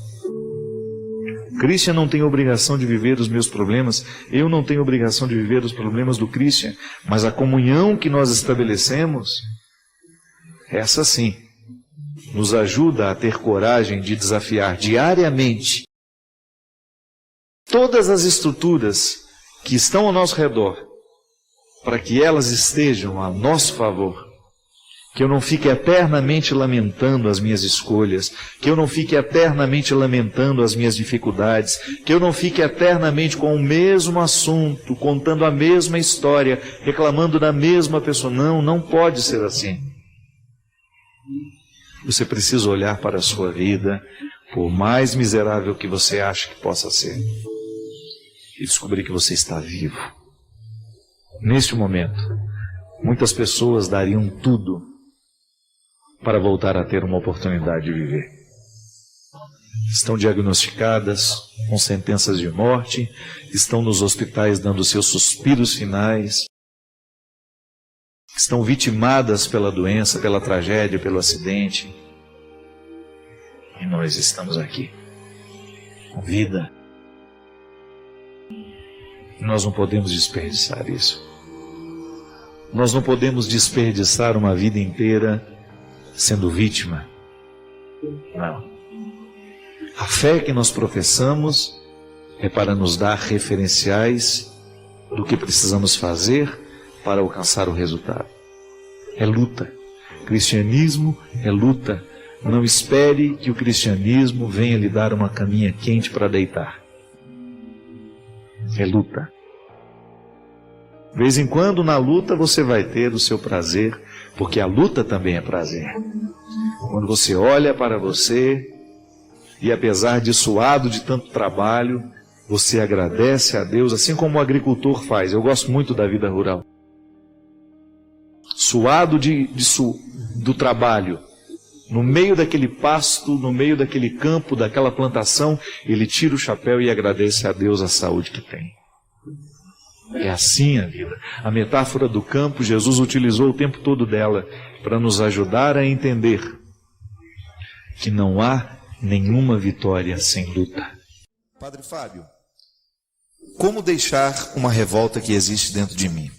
Christian não tem obrigação de viver os meus problemas, eu não tenho obrigação de viver os problemas do Christian, mas a comunhão que nós estabelecemos, essa sim, nos ajuda a ter coragem de desafiar diariamente todas as estruturas que estão ao nosso redor, para que elas estejam a nosso favor. Que eu não fique eternamente lamentando as minhas escolhas, que eu não fique eternamente lamentando as minhas dificuldades, que eu não fique eternamente com o mesmo assunto, contando a mesma história, reclamando da mesma pessoa. Não pode ser assim. Você precisa olhar para a sua vida, por mais miserável que você ache que possa ser, e descobrir que você está vivo. Neste momento, muitas pessoas dariam tudo para voltar a ter uma oportunidade de viver. Estão diagnosticadas com sentenças de morte, estão nos hospitais dando seus suspiros finais, estão vitimadas pela doença, pela tragédia, pelo acidente. E nós estamos aqui, com vida. Nós não podemos desperdiçar isso. Nós não podemos desperdiçar uma vida inteira sendo vítima. Não. A fé que nós professamos é para nos dar referenciais do que precisamos fazer para alcançar o resultado. É luta. Cristianismo é luta. Não espere que o cristianismo venha lhe dar uma caminha quente para deitar. É luta. De vez em quando na luta você vai ter o seu prazer, porque a luta também é prazer. Quando você olha para você e apesar de suado de tanto trabalho, você agradece a Deus, assim como o agricultor faz. Eu gosto muito da vida rural. Suado do trabalho, no meio daquele pasto, no meio daquele campo, daquela plantação, ele tira o chapéu e agradece a Deus a saúde que tem. É assim a vida. A metáfora do campo, Jesus utilizou o tempo todo dela para nos ajudar a entender que não há nenhuma vitória sem luta. Padre Fábio, como deixar uma revolta que existe dentro de mim?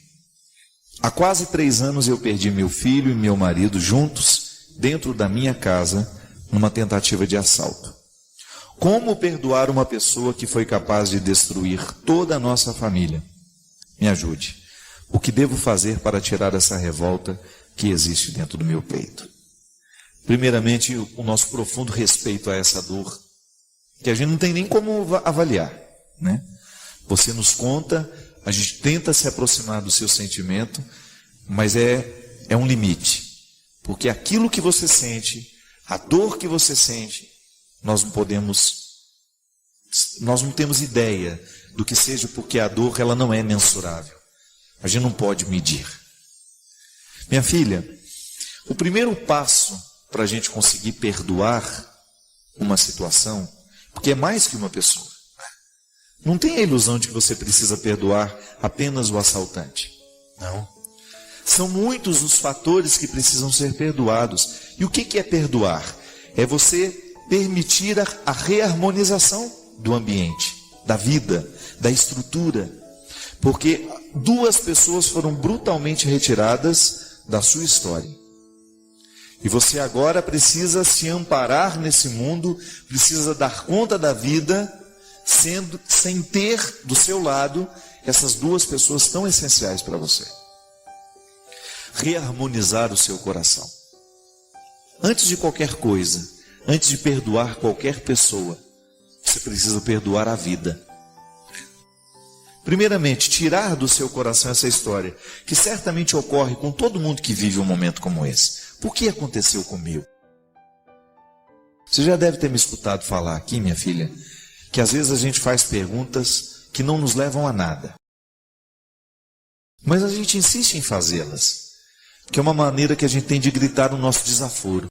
Há quase 3 anos eu perdi meu filho e meu marido juntos dentro da minha casa numa tentativa de assalto. Como perdoar uma pessoa que foi capaz de destruir toda a nossa família? Me ajude. O que devo fazer para tirar essa revolta que existe dentro do meu peito? Primeiramente, o nosso profundo respeito a essa dor, que a gente não tem nem como avaliar, né? Você nos conta, a gente tenta se aproximar do seu sentimento, mas é um limite. Porque aquilo que você sente, a dor que você sente, nós não temos ideia do que seja, porque a dor ela não é mensurável. A gente não pode medir. Minha filha, o primeiro passo para a gente conseguir perdoar uma situação, porque é mais que uma pessoa. Não tem a ilusão de que você precisa perdoar apenas o assaltante. Não. São muitos os fatores que precisam ser perdoados. E o que é perdoar? É você permitir a reharmonização do ambiente, da vida, da estrutura. Porque 2 pessoas foram brutalmente retiradas da sua história. E você agora precisa se amparar nesse mundo, precisa dar conta da vida, sem ter do seu lado essas 2 pessoas tão essenciais para você. Reharmonizar o seu coração. Antes de qualquer coisa, antes de perdoar qualquer pessoa, você precisa perdoar a vida. Primeiramente, tirar do seu coração essa história, que certamente ocorre com todo mundo que vive um momento como esse. Por que aconteceu comigo? Você já deve ter me escutado falar aqui, minha filha, que às vezes a gente faz perguntas que não nos levam a nada. Mas a gente insiste em fazê-las, que é uma maneira que a gente tem de gritar o nosso desaforo.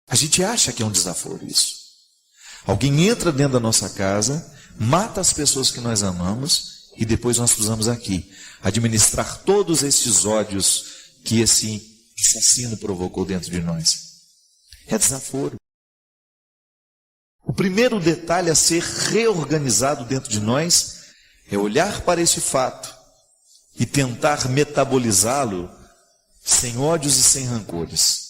A gente acha que é um desaforo isso. Alguém entra dentro da nossa casa, mata as pessoas que nós amamos e depois nós precisamos aqui administrar todos estes ódios que esse assassino provocou dentro de nós. É desaforo. O primeiro detalhe a ser reorganizado dentro de nós é olhar para esse fato e tentar metabolizá-lo sem ódios e sem rancores.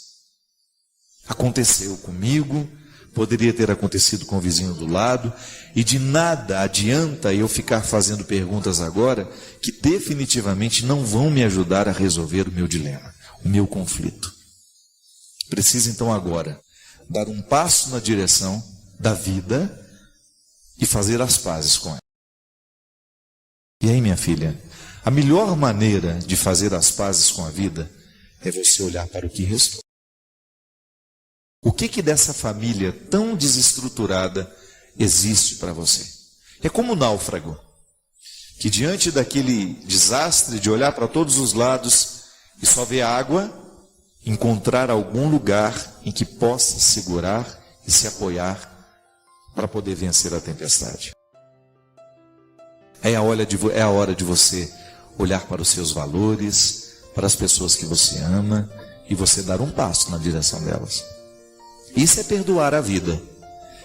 Aconteceu comigo, poderia ter acontecido com o vizinho do lado, e de nada adianta eu ficar fazendo perguntas agora que definitivamente não vão me ajudar a resolver o meu dilema, o meu conflito. Preciso então agora dar um passo na direção da vida e fazer as pazes com ela. E aí, minha filha, a melhor maneira de fazer as pazes com a vida é você olhar para o que restou. O que dessa família tão desestruturada existe para você? É como o náufrago, que diante daquele desastre de olhar para todos os lados e só ver água, encontrar algum lugar em que possa segurar e se apoiar para poder vencer a tempestade. É a hora de você olhar para os seus valores, para as pessoas que você ama e você dar um passo na direção delas. Isso é perdoar a vida.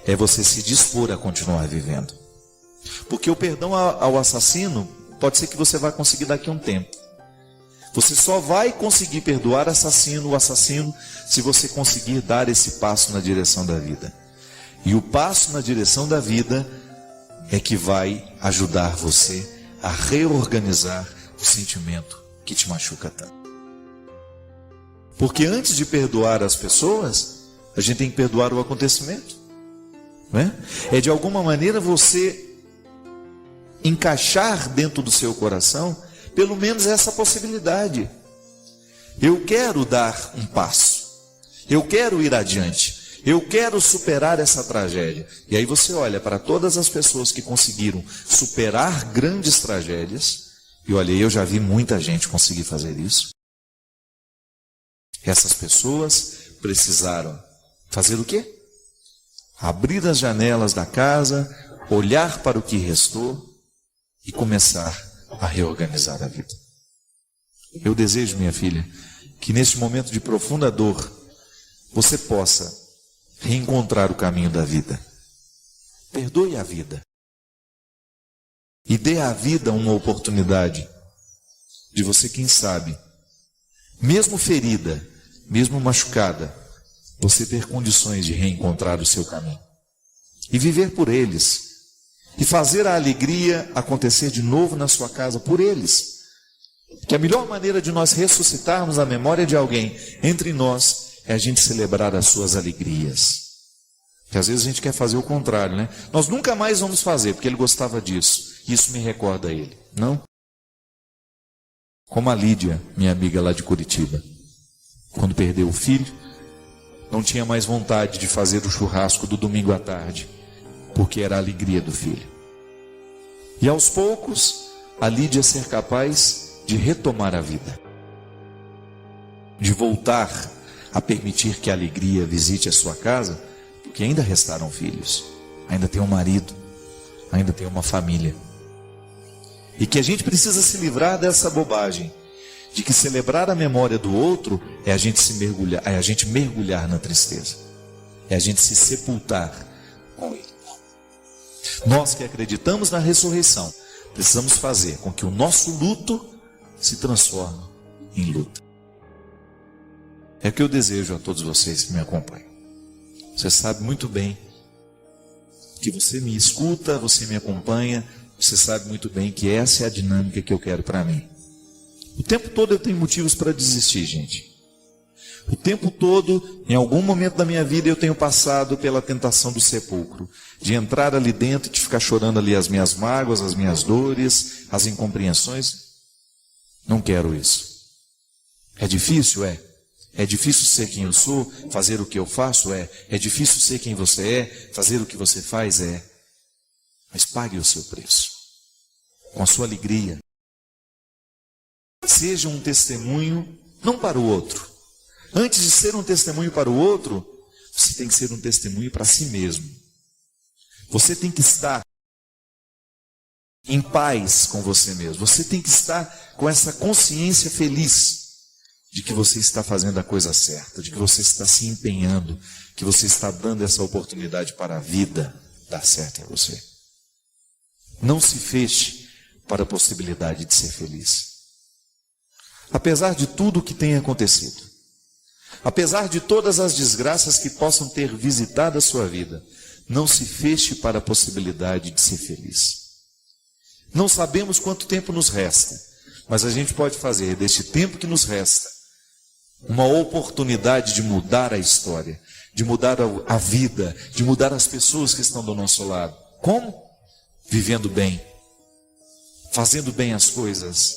É você se dispor a continuar vivendo. Porque o perdão ao assassino pode ser que você vá conseguir daqui a um tempo. Você só vai conseguir perdoar o assassino, se você conseguir dar esse passo na direção da vida. E o passo na direção da vida é que vai ajudar você a reorganizar o sentimento que te machuca tanto. Porque antes de perdoar as pessoas, a gente tem que perdoar o acontecimento. Não é? É de alguma maneira você encaixar dentro do seu coração pelo menos essa possibilidade. Eu quero dar um passo. Eu quero ir adiante. Eu quero superar essa tragédia. E aí você olha para todas as pessoas que conseguiram superar grandes tragédias. E olha, eu já vi muita gente conseguir fazer isso. Essas pessoas precisaram fazer o quê? Abrir as janelas da casa, olhar para o que restou e começar a reorganizar a vida. Eu desejo, minha filha, que neste momento de profunda dor, você possa reencontrar o caminho da vida. Perdoe a vida. E dê à vida uma oportunidade de você, quem sabe, mesmo ferida, mesmo machucada, você ter condições de reencontrar o seu caminho. E viver por eles. E fazer a alegria acontecer de novo na sua casa por eles. Que a melhor maneira de nós ressuscitarmos a memória de alguém entre nós é a gente celebrar as suas alegrias. Que às vezes a gente quer fazer o contrário, né? Nós nunca mais vamos fazer, porque ele gostava disso. Isso me recorda ele. Não? Como a Lídia, minha amiga lá de Curitiba. Quando perdeu o filho, não tinha mais vontade de fazer o churrasco do domingo à tarde, porque era a alegria do filho. E aos poucos, a Lídia ser capaz de retomar a vida, de voltar a permitir que a alegria visite a sua casa, porque ainda restaram filhos, ainda tem um marido, ainda tem uma família. E que a gente precisa se livrar dessa bobagem, de que celebrar a memória do outro é a gente mergulhar na tristeza. É a gente se sepultar com ele. Nós que acreditamos na ressurreição, precisamos fazer com que o nosso luto se transforme em luta. É o que eu desejo a todos vocês que me acompanham. Você sabe muito bem que você me escuta, você me acompanha, você sabe muito bem que essa é a dinâmica que eu quero para mim. O tempo todo eu tenho motivos para desistir, gente. O tempo todo, em algum momento da minha vida, eu tenho passado pela tentação do sepulcro. De entrar ali dentro e de ficar chorando ali as minhas mágoas, as minhas dores, as incompreensões. Não quero isso. É difícil? É. É difícil ser quem eu sou, fazer o que eu faço? É. É difícil ser quem você é, fazer o que você faz? É. Mas pague o seu preço. Com a sua alegria. Seja um testemunho não para o outro. Antes de ser um testemunho para o outro, você tem que ser um testemunho para si mesmo. Você tem que estar em paz com você mesmo. Você tem que estar com essa consciência feliz de que você está fazendo a coisa certa, de que você está se empenhando, que você está dando essa oportunidade para a vida dar certo em você. Não se feche para a possibilidade de ser feliz. Apesar de tudo o que tem acontecido, apesar de todas as desgraças que possam ter visitado a sua vida, não se feche para a possibilidade de ser feliz. Não sabemos quanto tempo nos resta, mas a gente pode fazer deste tempo que nos resta uma oportunidade de mudar a história, de mudar a vida, de mudar as pessoas que estão do nosso lado. Como? Vivendo bem, fazendo bem as coisas,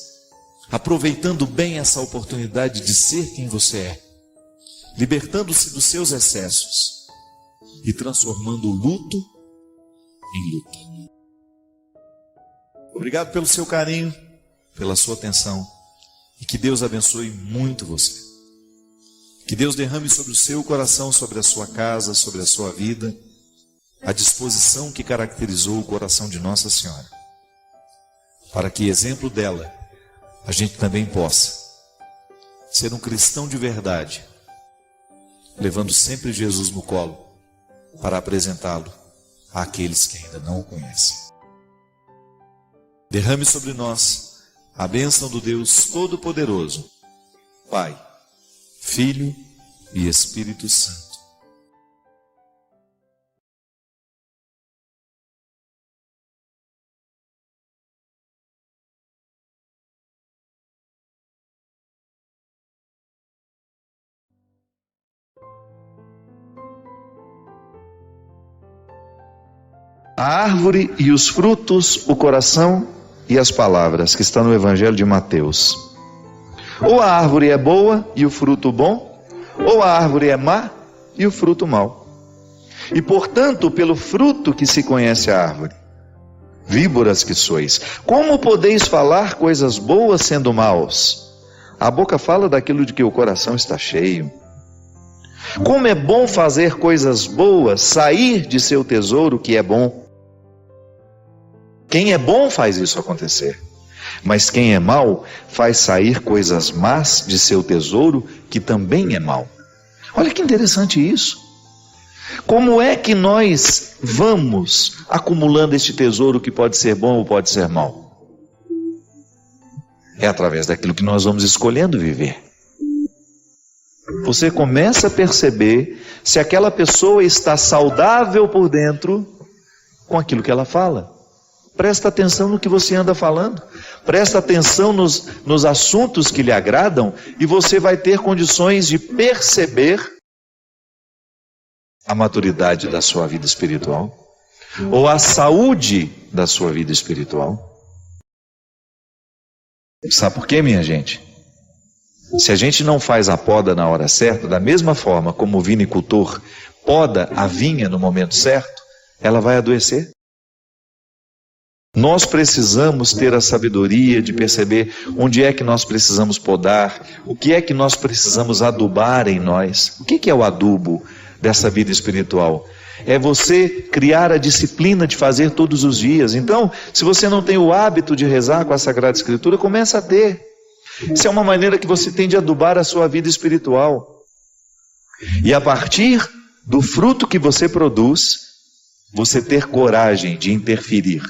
aproveitando bem essa oportunidade de ser quem você é, libertando-se dos seus excessos e transformando o luto em luta. Obrigado pelo seu carinho, pela sua atenção, e que Deus abençoe muito você. Que Deus derrame sobre o seu coração, sobre a sua casa, sobre a sua vida, a disposição que caracterizou o coração de Nossa Senhora, para que, exemplo dela, a gente também possa ser um cristão de verdade, levando sempre Jesus no colo, para apresentá-lo àqueles que ainda não o conhecem. Derrame sobre nós a bênção do Deus Todo-Poderoso, Pai, Filho e Espírito Santo. A árvore e os frutos, o coração e as palavras, que está no Evangelho de Mateus. Ou a árvore é boa e o fruto bom, ou a árvore é má e o fruto mau. E portanto, pelo fruto que se conhece a árvore. Víboras que sois, como podeis falar coisas boas sendo maus? A boca fala daquilo de que o coração está cheio. Como é bom fazer coisas boas, sair de seu tesouro que é bom. Quem é bom faz isso acontecer. Mas quem é mau faz sair coisas más de seu tesouro, que também é mau. Olha que interessante isso. Como é que nós vamos acumulando este tesouro que pode ser bom ou pode ser mau? É através daquilo que nós vamos escolhendo viver. Você começa a perceber se aquela pessoa está saudável por dentro com aquilo que ela fala. Presta atenção no que você anda falando. Presta atenção nos assuntos que lhe agradam e você vai ter condições de perceber a maturidade da sua vida espiritual ou a saúde da sua vida espiritual. Sabe por quê, minha gente? Se a gente não faz a poda na hora certa, da mesma forma como o vinicultor poda a vinha no momento certo, ela vai adoecer. Nós precisamos ter a sabedoria de perceber onde é que nós precisamos podar, o que é que nós precisamos adubar em nós. O que é o adubo dessa vida espiritual? É você criar a disciplina de fazer todos os dias. Então, se você não tem o hábito de rezar com a Sagrada Escritura, começa a ter. Isso é uma maneira que você tem de adubar a sua vida espiritual. E a partir do fruto que você produz, você ter coragem de interferir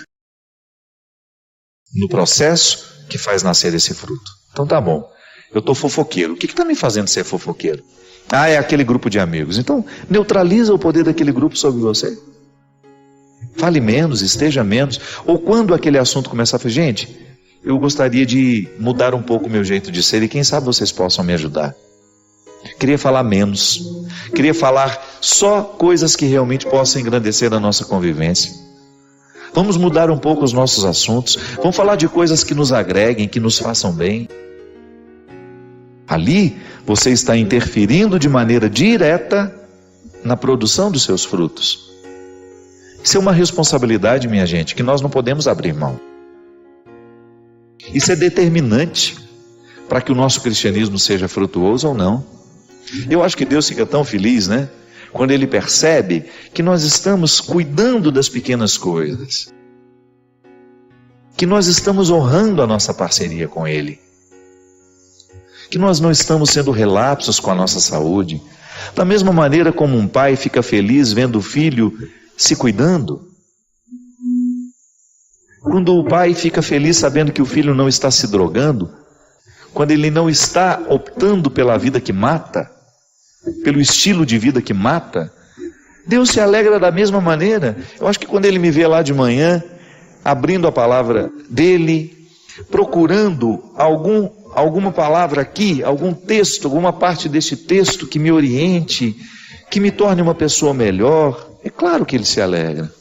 no processo que faz nascer esse fruto. Então tá bom, eu estou fofoqueiro. O que está me fazendo ser fofoqueiro? Ah, é aquele grupo de amigos. Então, neutraliza o poder daquele grupo sobre você. Fale menos, esteja menos. Ou quando aquele assunto começar a falar, gente, eu gostaria de mudar um pouco o meu jeito de ser e quem sabe vocês possam me ajudar. Queria falar menos. Queria falar só coisas que realmente possam engrandecer a nossa convivência. Vamos mudar um pouco os nossos assuntos. Vamos falar de coisas que nos agreguem, que nos façam bem. Ali, você está interferindo de maneira direta na produção dos seus frutos. Isso é uma responsabilidade, minha gente, que nós não podemos abrir mão. Isso é determinante. para que o nosso cristianismo seja frutuoso ou não. Eu acho que Deus fica tão feliz, né? Quando Ele percebe que nós estamos cuidando das pequenas coisas, que nós estamos honrando a nossa parceria com Ele, que nós não estamos sendo relapsos com a nossa saúde, da mesma maneira como um pai fica feliz vendo o filho se cuidando. Quando o pai fica feliz sabendo que o filho não está se drogando, quando ele não está optando pela vida que mata, pelo estilo de vida que mata, Deus se alegra da mesma maneira. Eu acho que quando Ele me vê lá de manhã, abrindo a palavra dEle, procurando alguma palavra aqui, algum texto, alguma parte desse texto que me oriente, que me torne uma pessoa melhor, é claro que Ele se alegra.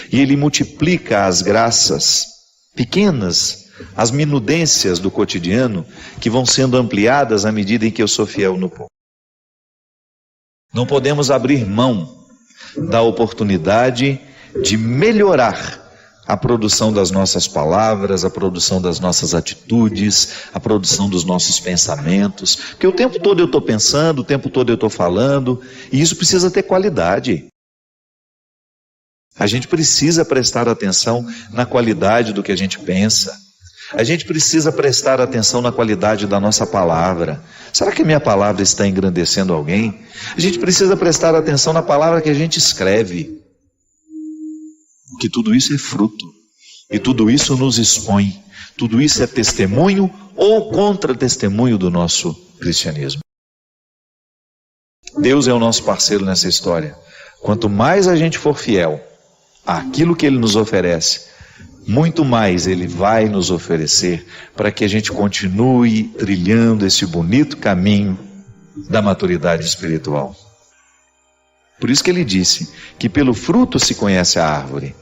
E Ele multiplica as graças pequenas, as minudências do cotidiano, que vão sendo ampliadas à medida em que eu sou fiel no pouco. Não podemos abrir mão da oportunidade de melhorar a produção das nossas palavras, a produção das nossas atitudes, a produção dos nossos pensamentos, porque o tempo todo eu estou pensando, o tempo todo eu estou falando, e isso precisa ter qualidade. A gente precisa prestar atenção na qualidade do que a gente pensa. A gente precisa prestar atenção na qualidade da nossa palavra. Será que a minha palavra está engrandecendo alguém? A gente precisa prestar atenção na palavra que a gente escreve. Porque tudo isso é fruto. E tudo isso nos expõe. Tudo isso é testemunho ou contra-testemunho do nosso cristianismo. Deus é o nosso parceiro nessa história. Quanto mais a gente for fiel àquilo que Ele nos oferece, muito mais Ele vai nos oferecer para que a gente continue trilhando esse bonito caminho da maturidade espiritual. Por isso que Ele disse que pelo fruto se conhece a árvore.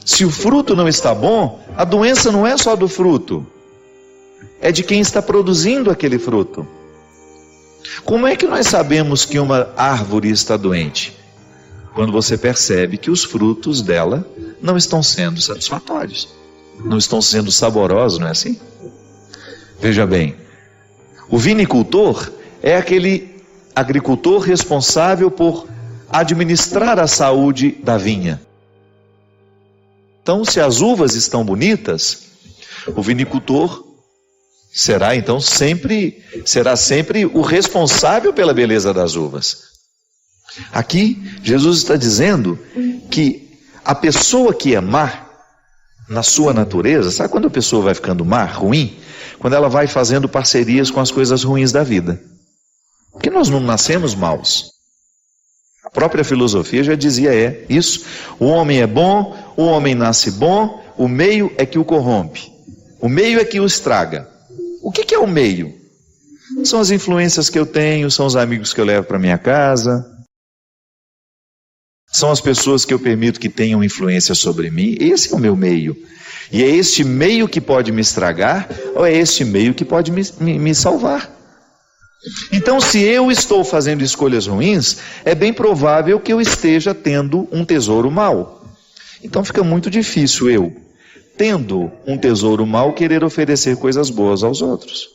Se o fruto não está bom, a doença não é só do fruto, é de quem está produzindo aquele fruto. Como é que nós sabemos que uma árvore está doente? Quando você percebe que os frutos dela não estão sendo satisfatórios, não estão sendo saborosos, não é assim? Veja bem, o vinicultor é aquele agricultor responsável por administrar a saúde da vinha. Então, se as uvas estão bonitas, o vinicultor será sempre o responsável pela beleza das uvas. Aqui, Jesus está dizendo que a pessoa que é má, na sua natureza, sabe quando a pessoa vai ficando má, ruim? Quando ela vai fazendo parcerias com as coisas ruins da vida. Porque nós não nascemos maus. A própria filosofia já dizia isso. O homem é bom, o homem nasce bom, o meio é que o corrompe. O meio é que o estraga. O que é o meio? São as influências que eu tenho, são os amigos que eu levo para minha casa, são as pessoas que eu permito que tenham influência sobre mim. Esse é o meu meio. E é este meio que pode me estragar, ou é este meio que pode me salvar. Então, se eu estou fazendo escolhas ruins, é bem provável que eu esteja tendo um tesouro mau. Então fica muito difícil eu, tendo um tesouro mau, querer oferecer coisas boas aos outros.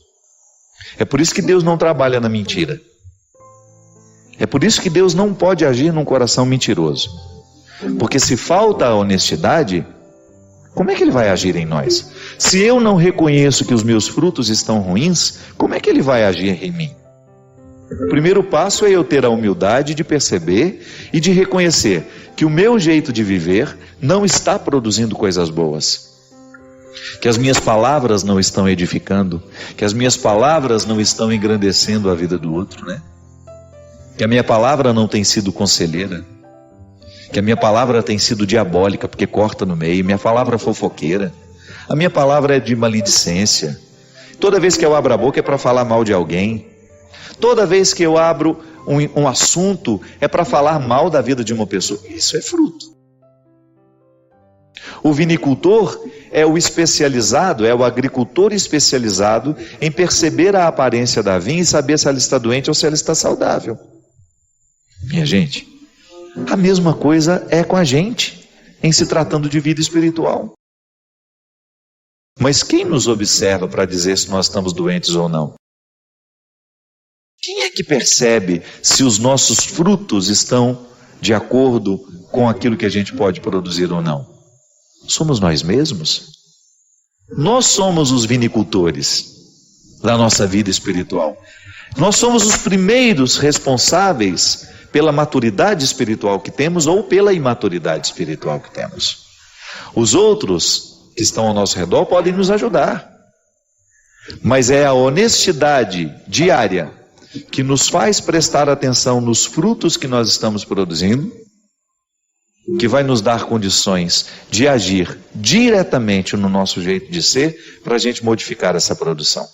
É por isso que Deus não trabalha na mentira. É por isso que Deus não pode agir num coração mentiroso. Porque se falta a honestidade, como é que Ele vai agir em nós? Se eu não reconheço que os meus frutos estão ruins, como é que Ele vai agir em mim? O primeiro passo é eu ter a humildade de perceber e de reconhecer que o meu jeito de viver não está produzindo coisas boas. Que as minhas palavras não estão edificando, que as minhas palavras não estão engrandecendo a vida do outro, né? Que a minha palavra não tem sido conselheira, que a minha palavra tem sido diabólica, porque corta no meio, minha palavra é fofoqueira, a minha palavra é de maledicência. Toda vez que eu abro a boca é para falar mal de alguém, toda vez que eu abro um assunto é para falar mal da vida de uma pessoa. Isso é fruto. O vinicultor é o especializado, é o agricultor especializado em perceber a aparência da vinha e saber se ela está doente ou se ela está saudável. Minha gente, a mesma coisa é com a gente, em se tratando de vida espiritual. Mas quem nos observa para dizer se nós estamos doentes ou não? Quem é que percebe se os nossos frutos estão de acordo com aquilo que a gente pode produzir ou não? Somos nós mesmos. Nós somos os vinicultores da nossa vida espiritual. Nós somos os primeiros responsáveis pela maturidade espiritual que temos ou pela imaturidade espiritual que temos. Os outros que estão ao nosso redor podem nos ajudar, mas é a honestidade diária que nos faz prestar atenção nos frutos que nós estamos produzindo, que vai nos dar condições de agir diretamente no nosso jeito de ser, para a gente modificar essa produção.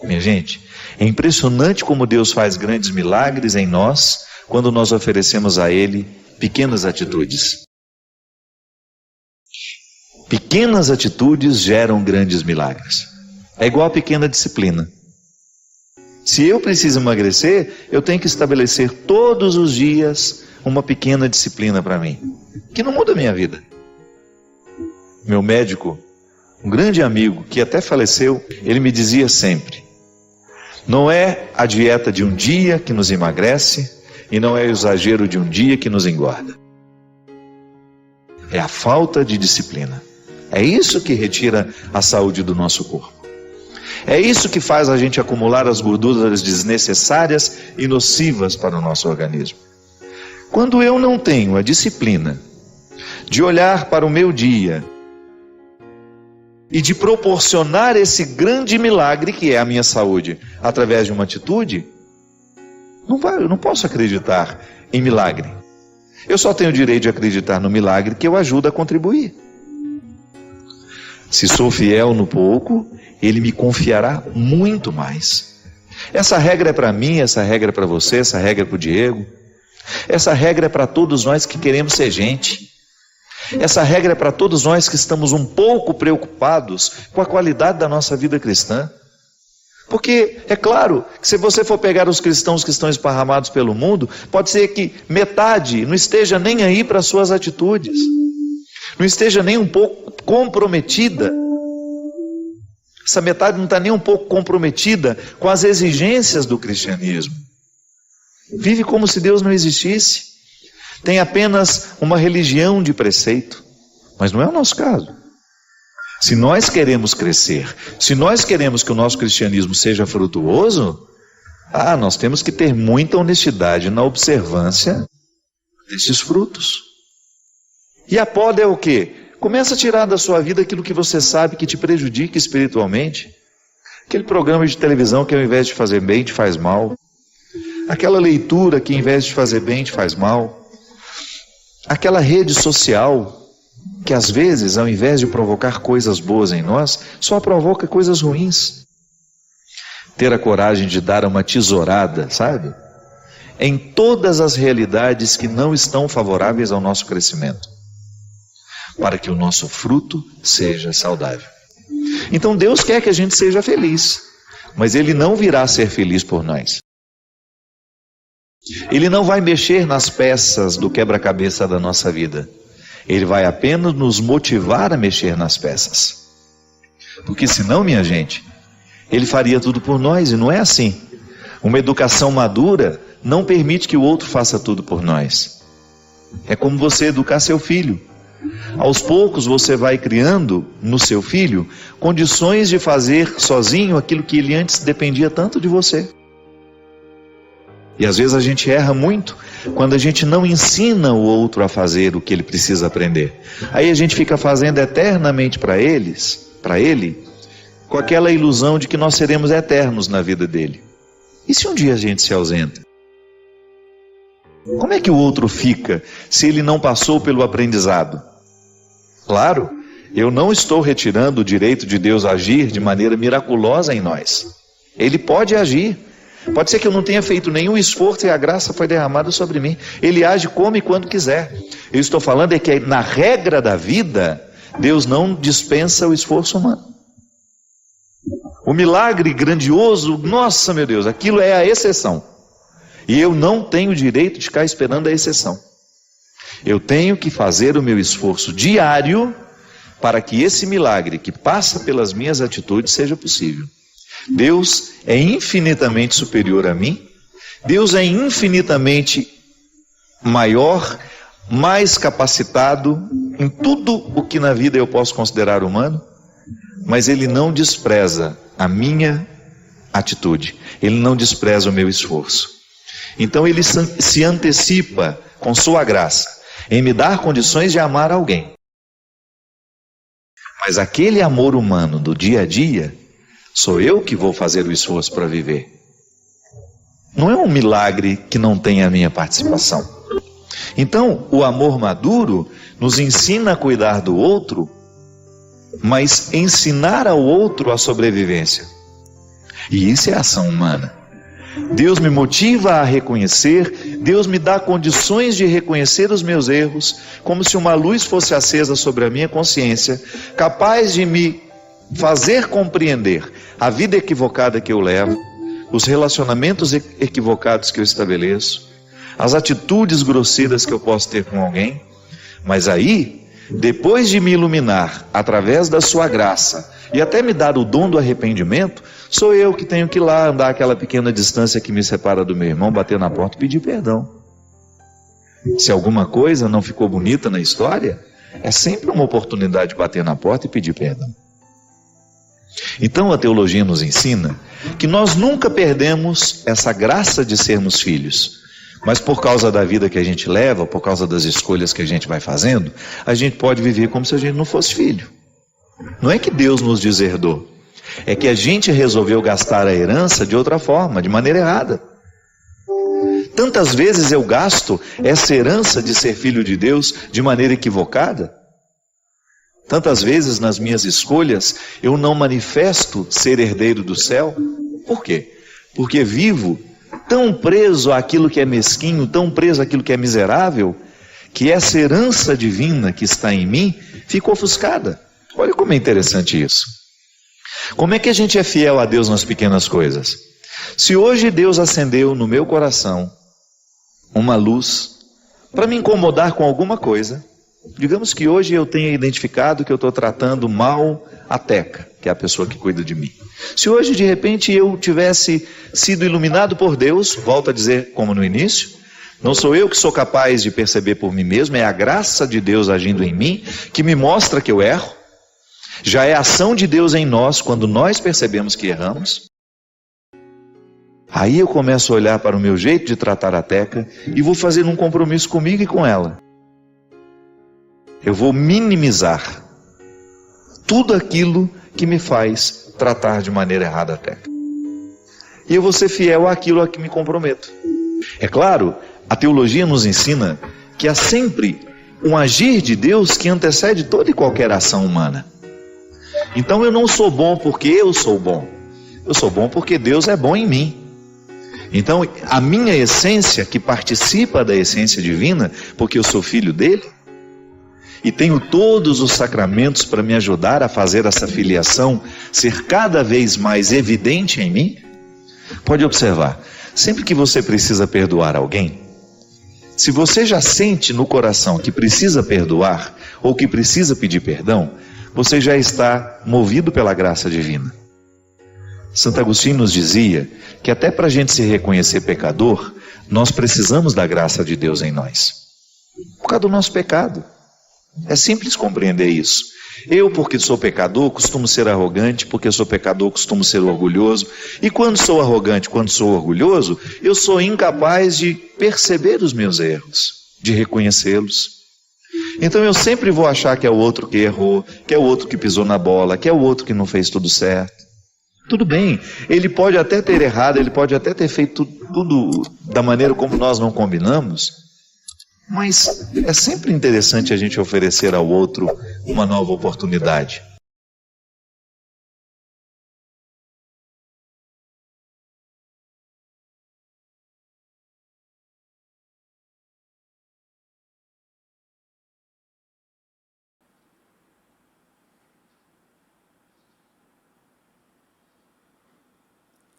Minha gente, é impressionante como Deus faz grandes milagres em nós, quando nós oferecemos a Ele pequenas atitudes. Pequenas atitudes geram grandes milagres. É igual a pequena disciplina. Se eu preciso emagrecer, eu tenho que estabelecer todos os dias uma pequena disciplina para mim, que não muda a minha vida. Meu médico, um grande amigo que até faleceu, ele me dizia sempre: não é a dieta de um dia que nos emagrece e não é o exagero de um dia que nos engorda. É a falta de disciplina. É isso que retira a saúde do nosso corpo. É isso que faz a gente acumular as gorduras desnecessárias e nocivas para o nosso organismo. Quando eu não tenho a disciplina de olhar para o meu dia e de proporcionar esse grande milagre que é a minha saúde através de uma atitude, eu não posso acreditar em milagre. Eu só tenho o direito de acreditar no milagre que eu ajudo a contribuir. Se sou fiel no pouco, Ele me confiará muito mais. Essa regra é para mim, essa regra é para você, essa regra é para o Diego. Essa regra é para todos nós que queremos ser gente. Essa regra é para todos nós que estamos um pouco preocupados com a qualidade da nossa vida cristã. Porque, é claro, que se você for pegar os cristãos que estão esparramados pelo mundo, pode ser que metade não esteja nem aí para as suas atitudes, não esteja nem um pouco comprometida. Essa metade não está nem um pouco comprometida com as exigências do cristianismo. Vive como se Deus não existisse. Tem apenas uma religião de preceito. Mas não é o nosso caso. Se nós queremos crescer, se nós queremos que o nosso cristianismo seja frutuoso, nós temos que ter muita honestidade na observância desses frutos. E a poda é o quê? Começa a tirar da sua vida aquilo que você sabe que te prejudica espiritualmente. Aquele programa de televisão que ao invés de fazer bem, te faz mal. Aquela leitura que ao invés de fazer bem, te faz mal. Aquela rede social que às vezes, ao invés de provocar coisas boas em nós, só provoca coisas ruins. Ter a coragem de dar uma tesourada, sabe? Em todas as realidades que não estão favoráveis ao nosso crescimento, para que o nosso fruto seja saudável. Então Deus quer que a gente seja feliz, mas Ele não virá ser feliz por nós. Ele não vai mexer nas peças do quebra-cabeça da nossa vida. Ele vai apenas nos motivar a mexer nas peças. Porque senão, minha gente, Ele faria tudo por nós, e não é assim. Uma educação madura não permite que o outro faça tudo por nós. É como você educar seu filho. Aos poucos você vai criando no seu filho condições de fazer sozinho aquilo que ele antes dependia tanto de você. E às vezes a gente erra muito quando a gente não ensina o outro a fazer o que ele precisa aprender. Aí a gente fica fazendo eternamente para ele, com aquela ilusão de que nós seremos eternos na vida dele. E se um dia a gente se ausenta? Como é que o outro fica se ele não passou pelo aprendizado? Claro, eu não estou retirando o direito de Deus agir de maneira miraculosa em nós. Ele pode agir. Pode ser que eu não tenha feito nenhum esforço e a graça foi derramada sobre mim. Ele age como e quando quiser. Eu estou falando é que na regra da vida, Deus não dispensa o esforço humano. O milagre grandioso, nossa meu Deus, aquilo é a exceção. E eu não tenho o direito de ficar esperando a exceção. Eu tenho que fazer o meu esforço diário para que esse milagre que passa pelas minhas atitudes seja possível. Deus é infinitamente superior a mim, Deus é infinitamente maior, mais capacitado em tudo o que na vida eu posso considerar humano, mas Ele não despreza a minha atitude, Ele não despreza o meu esforço. Então Ele se antecipa com sua graça em me dar condições de amar alguém. Mas aquele amor humano do dia a dia, sou eu que vou fazer o esforço para viver. Não é um milagre que não tem a minha participação. Então, o amor maduro nos ensina a cuidar do outro, mas ensinar ao outro a sobrevivência. E isso é ação humana. Deus me motiva a reconhecer, Deus me dá condições de reconhecer os meus erros, como se uma luz fosse acesa sobre a minha consciência, capaz de me fazer compreender a vida equivocada que eu levo, os relacionamentos equivocados que eu estabeleço, as atitudes grosseiras que eu posso ter com alguém. Mas aí, depois de me iluminar através da sua graça e até me dar o dom do arrependimento, sou eu que tenho que ir lá andar aquela pequena distância que me separa do meu irmão, bater na porta e pedir perdão. Se alguma coisa não ficou bonita na história, é sempre uma oportunidade de bater na porta e pedir perdão. Então a teologia nos ensina que nós nunca perdemos essa graça de sermos filhos, mas por causa da vida que a gente leva, por causa das escolhas que a gente vai fazendo, a gente pode viver como se a gente não fosse filho. Não é que Deus nos deserdou, é que a gente resolveu gastar a herança de outra forma, de maneira errada. Tantas vezes eu gasto essa herança de ser filho de Deus de maneira equivocada. Tantas vezes nas minhas escolhas eu não manifesto ser herdeiro do céu. Por quê? Porque vivo tão preso àquilo que é mesquinho, tão preso àquilo que é miserável, que essa herança divina que está em mim fica ofuscada. Olha como é interessante isso. Como é que a gente é fiel a Deus nas pequenas coisas? Se hoje Deus acendeu no meu coração uma luz para me incomodar com alguma coisa, digamos que hoje eu tenha identificado que eu estou tratando mal a Teca, que é a pessoa que cuida de mim. Se hoje de repente eu tivesse sido iluminado por Deus, volto a dizer como no início, não sou eu que sou capaz de perceber por mim mesmo, é a graça de Deus agindo em mim que me mostra que eu erro. Já é a ação de Deus em nós quando nós percebemos que erramos. Aí eu começo a olhar para o meu jeito de tratar a Teca e vou fazer um compromisso comigo e com ela. Eu vou minimizar tudo aquilo que me faz tratar de maneira errada a Teca. E eu vou ser fiel àquilo a que me comprometo. É claro, a teologia nos ensina que há sempre um agir de Deus que antecede toda e qualquer ação humana. Então eu não sou bom porque eu sou bom. Eu sou bom porque Deus é bom em mim. Então a minha essência, que participa da essência divina, porque eu sou filho dele, e tenho todos os sacramentos para me ajudar a fazer essa filiação ser cada vez mais evidente em mim. Pode observar, sempre que você precisa perdoar alguém, se você já sente no coração que precisa perdoar ou que precisa pedir perdão, você já está movido pela graça divina. Santo Agostinho nos dizia que até para a gente se reconhecer pecador, nós precisamos da graça de Deus em nós, por causa do nosso pecado. É simples compreender isso. Eu, porque sou pecador, costumo ser arrogante, porque sou pecador, costumo ser orgulhoso. E quando sou arrogante, quando sou orgulhoso, eu sou incapaz de perceber os meus erros, de reconhecê-los. Então eu sempre vou achar que é o outro que errou, que é o outro que pisou na bola, que é o outro que não fez tudo certo. Tudo bem, ele pode até ter errado, ele pode até ter feito tudo da maneira como nós não combinamos, mas é sempre interessante a gente oferecer ao outro uma nova oportunidade.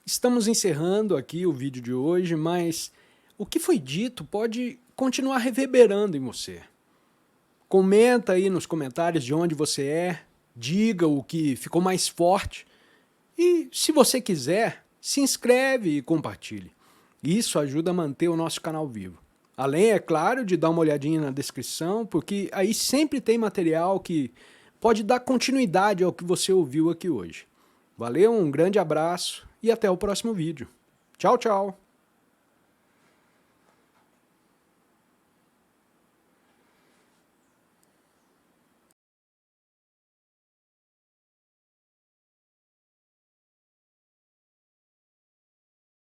Estamos encerrando aqui o vídeo de hoje, mas o que foi dito pode continuar reverberando em você. Comenta aí nos comentários de onde você é, diga o que ficou mais forte e, se você quiser, se inscreve e compartilhe. Isso ajuda a manter o nosso canal vivo. Além, é claro, de dar uma olhadinha na descrição, porque aí sempre tem material que pode dar continuidade ao que você ouviu aqui hoje. Valeu, um grande abraço e até o próximo vídeo. Tchau, tchau!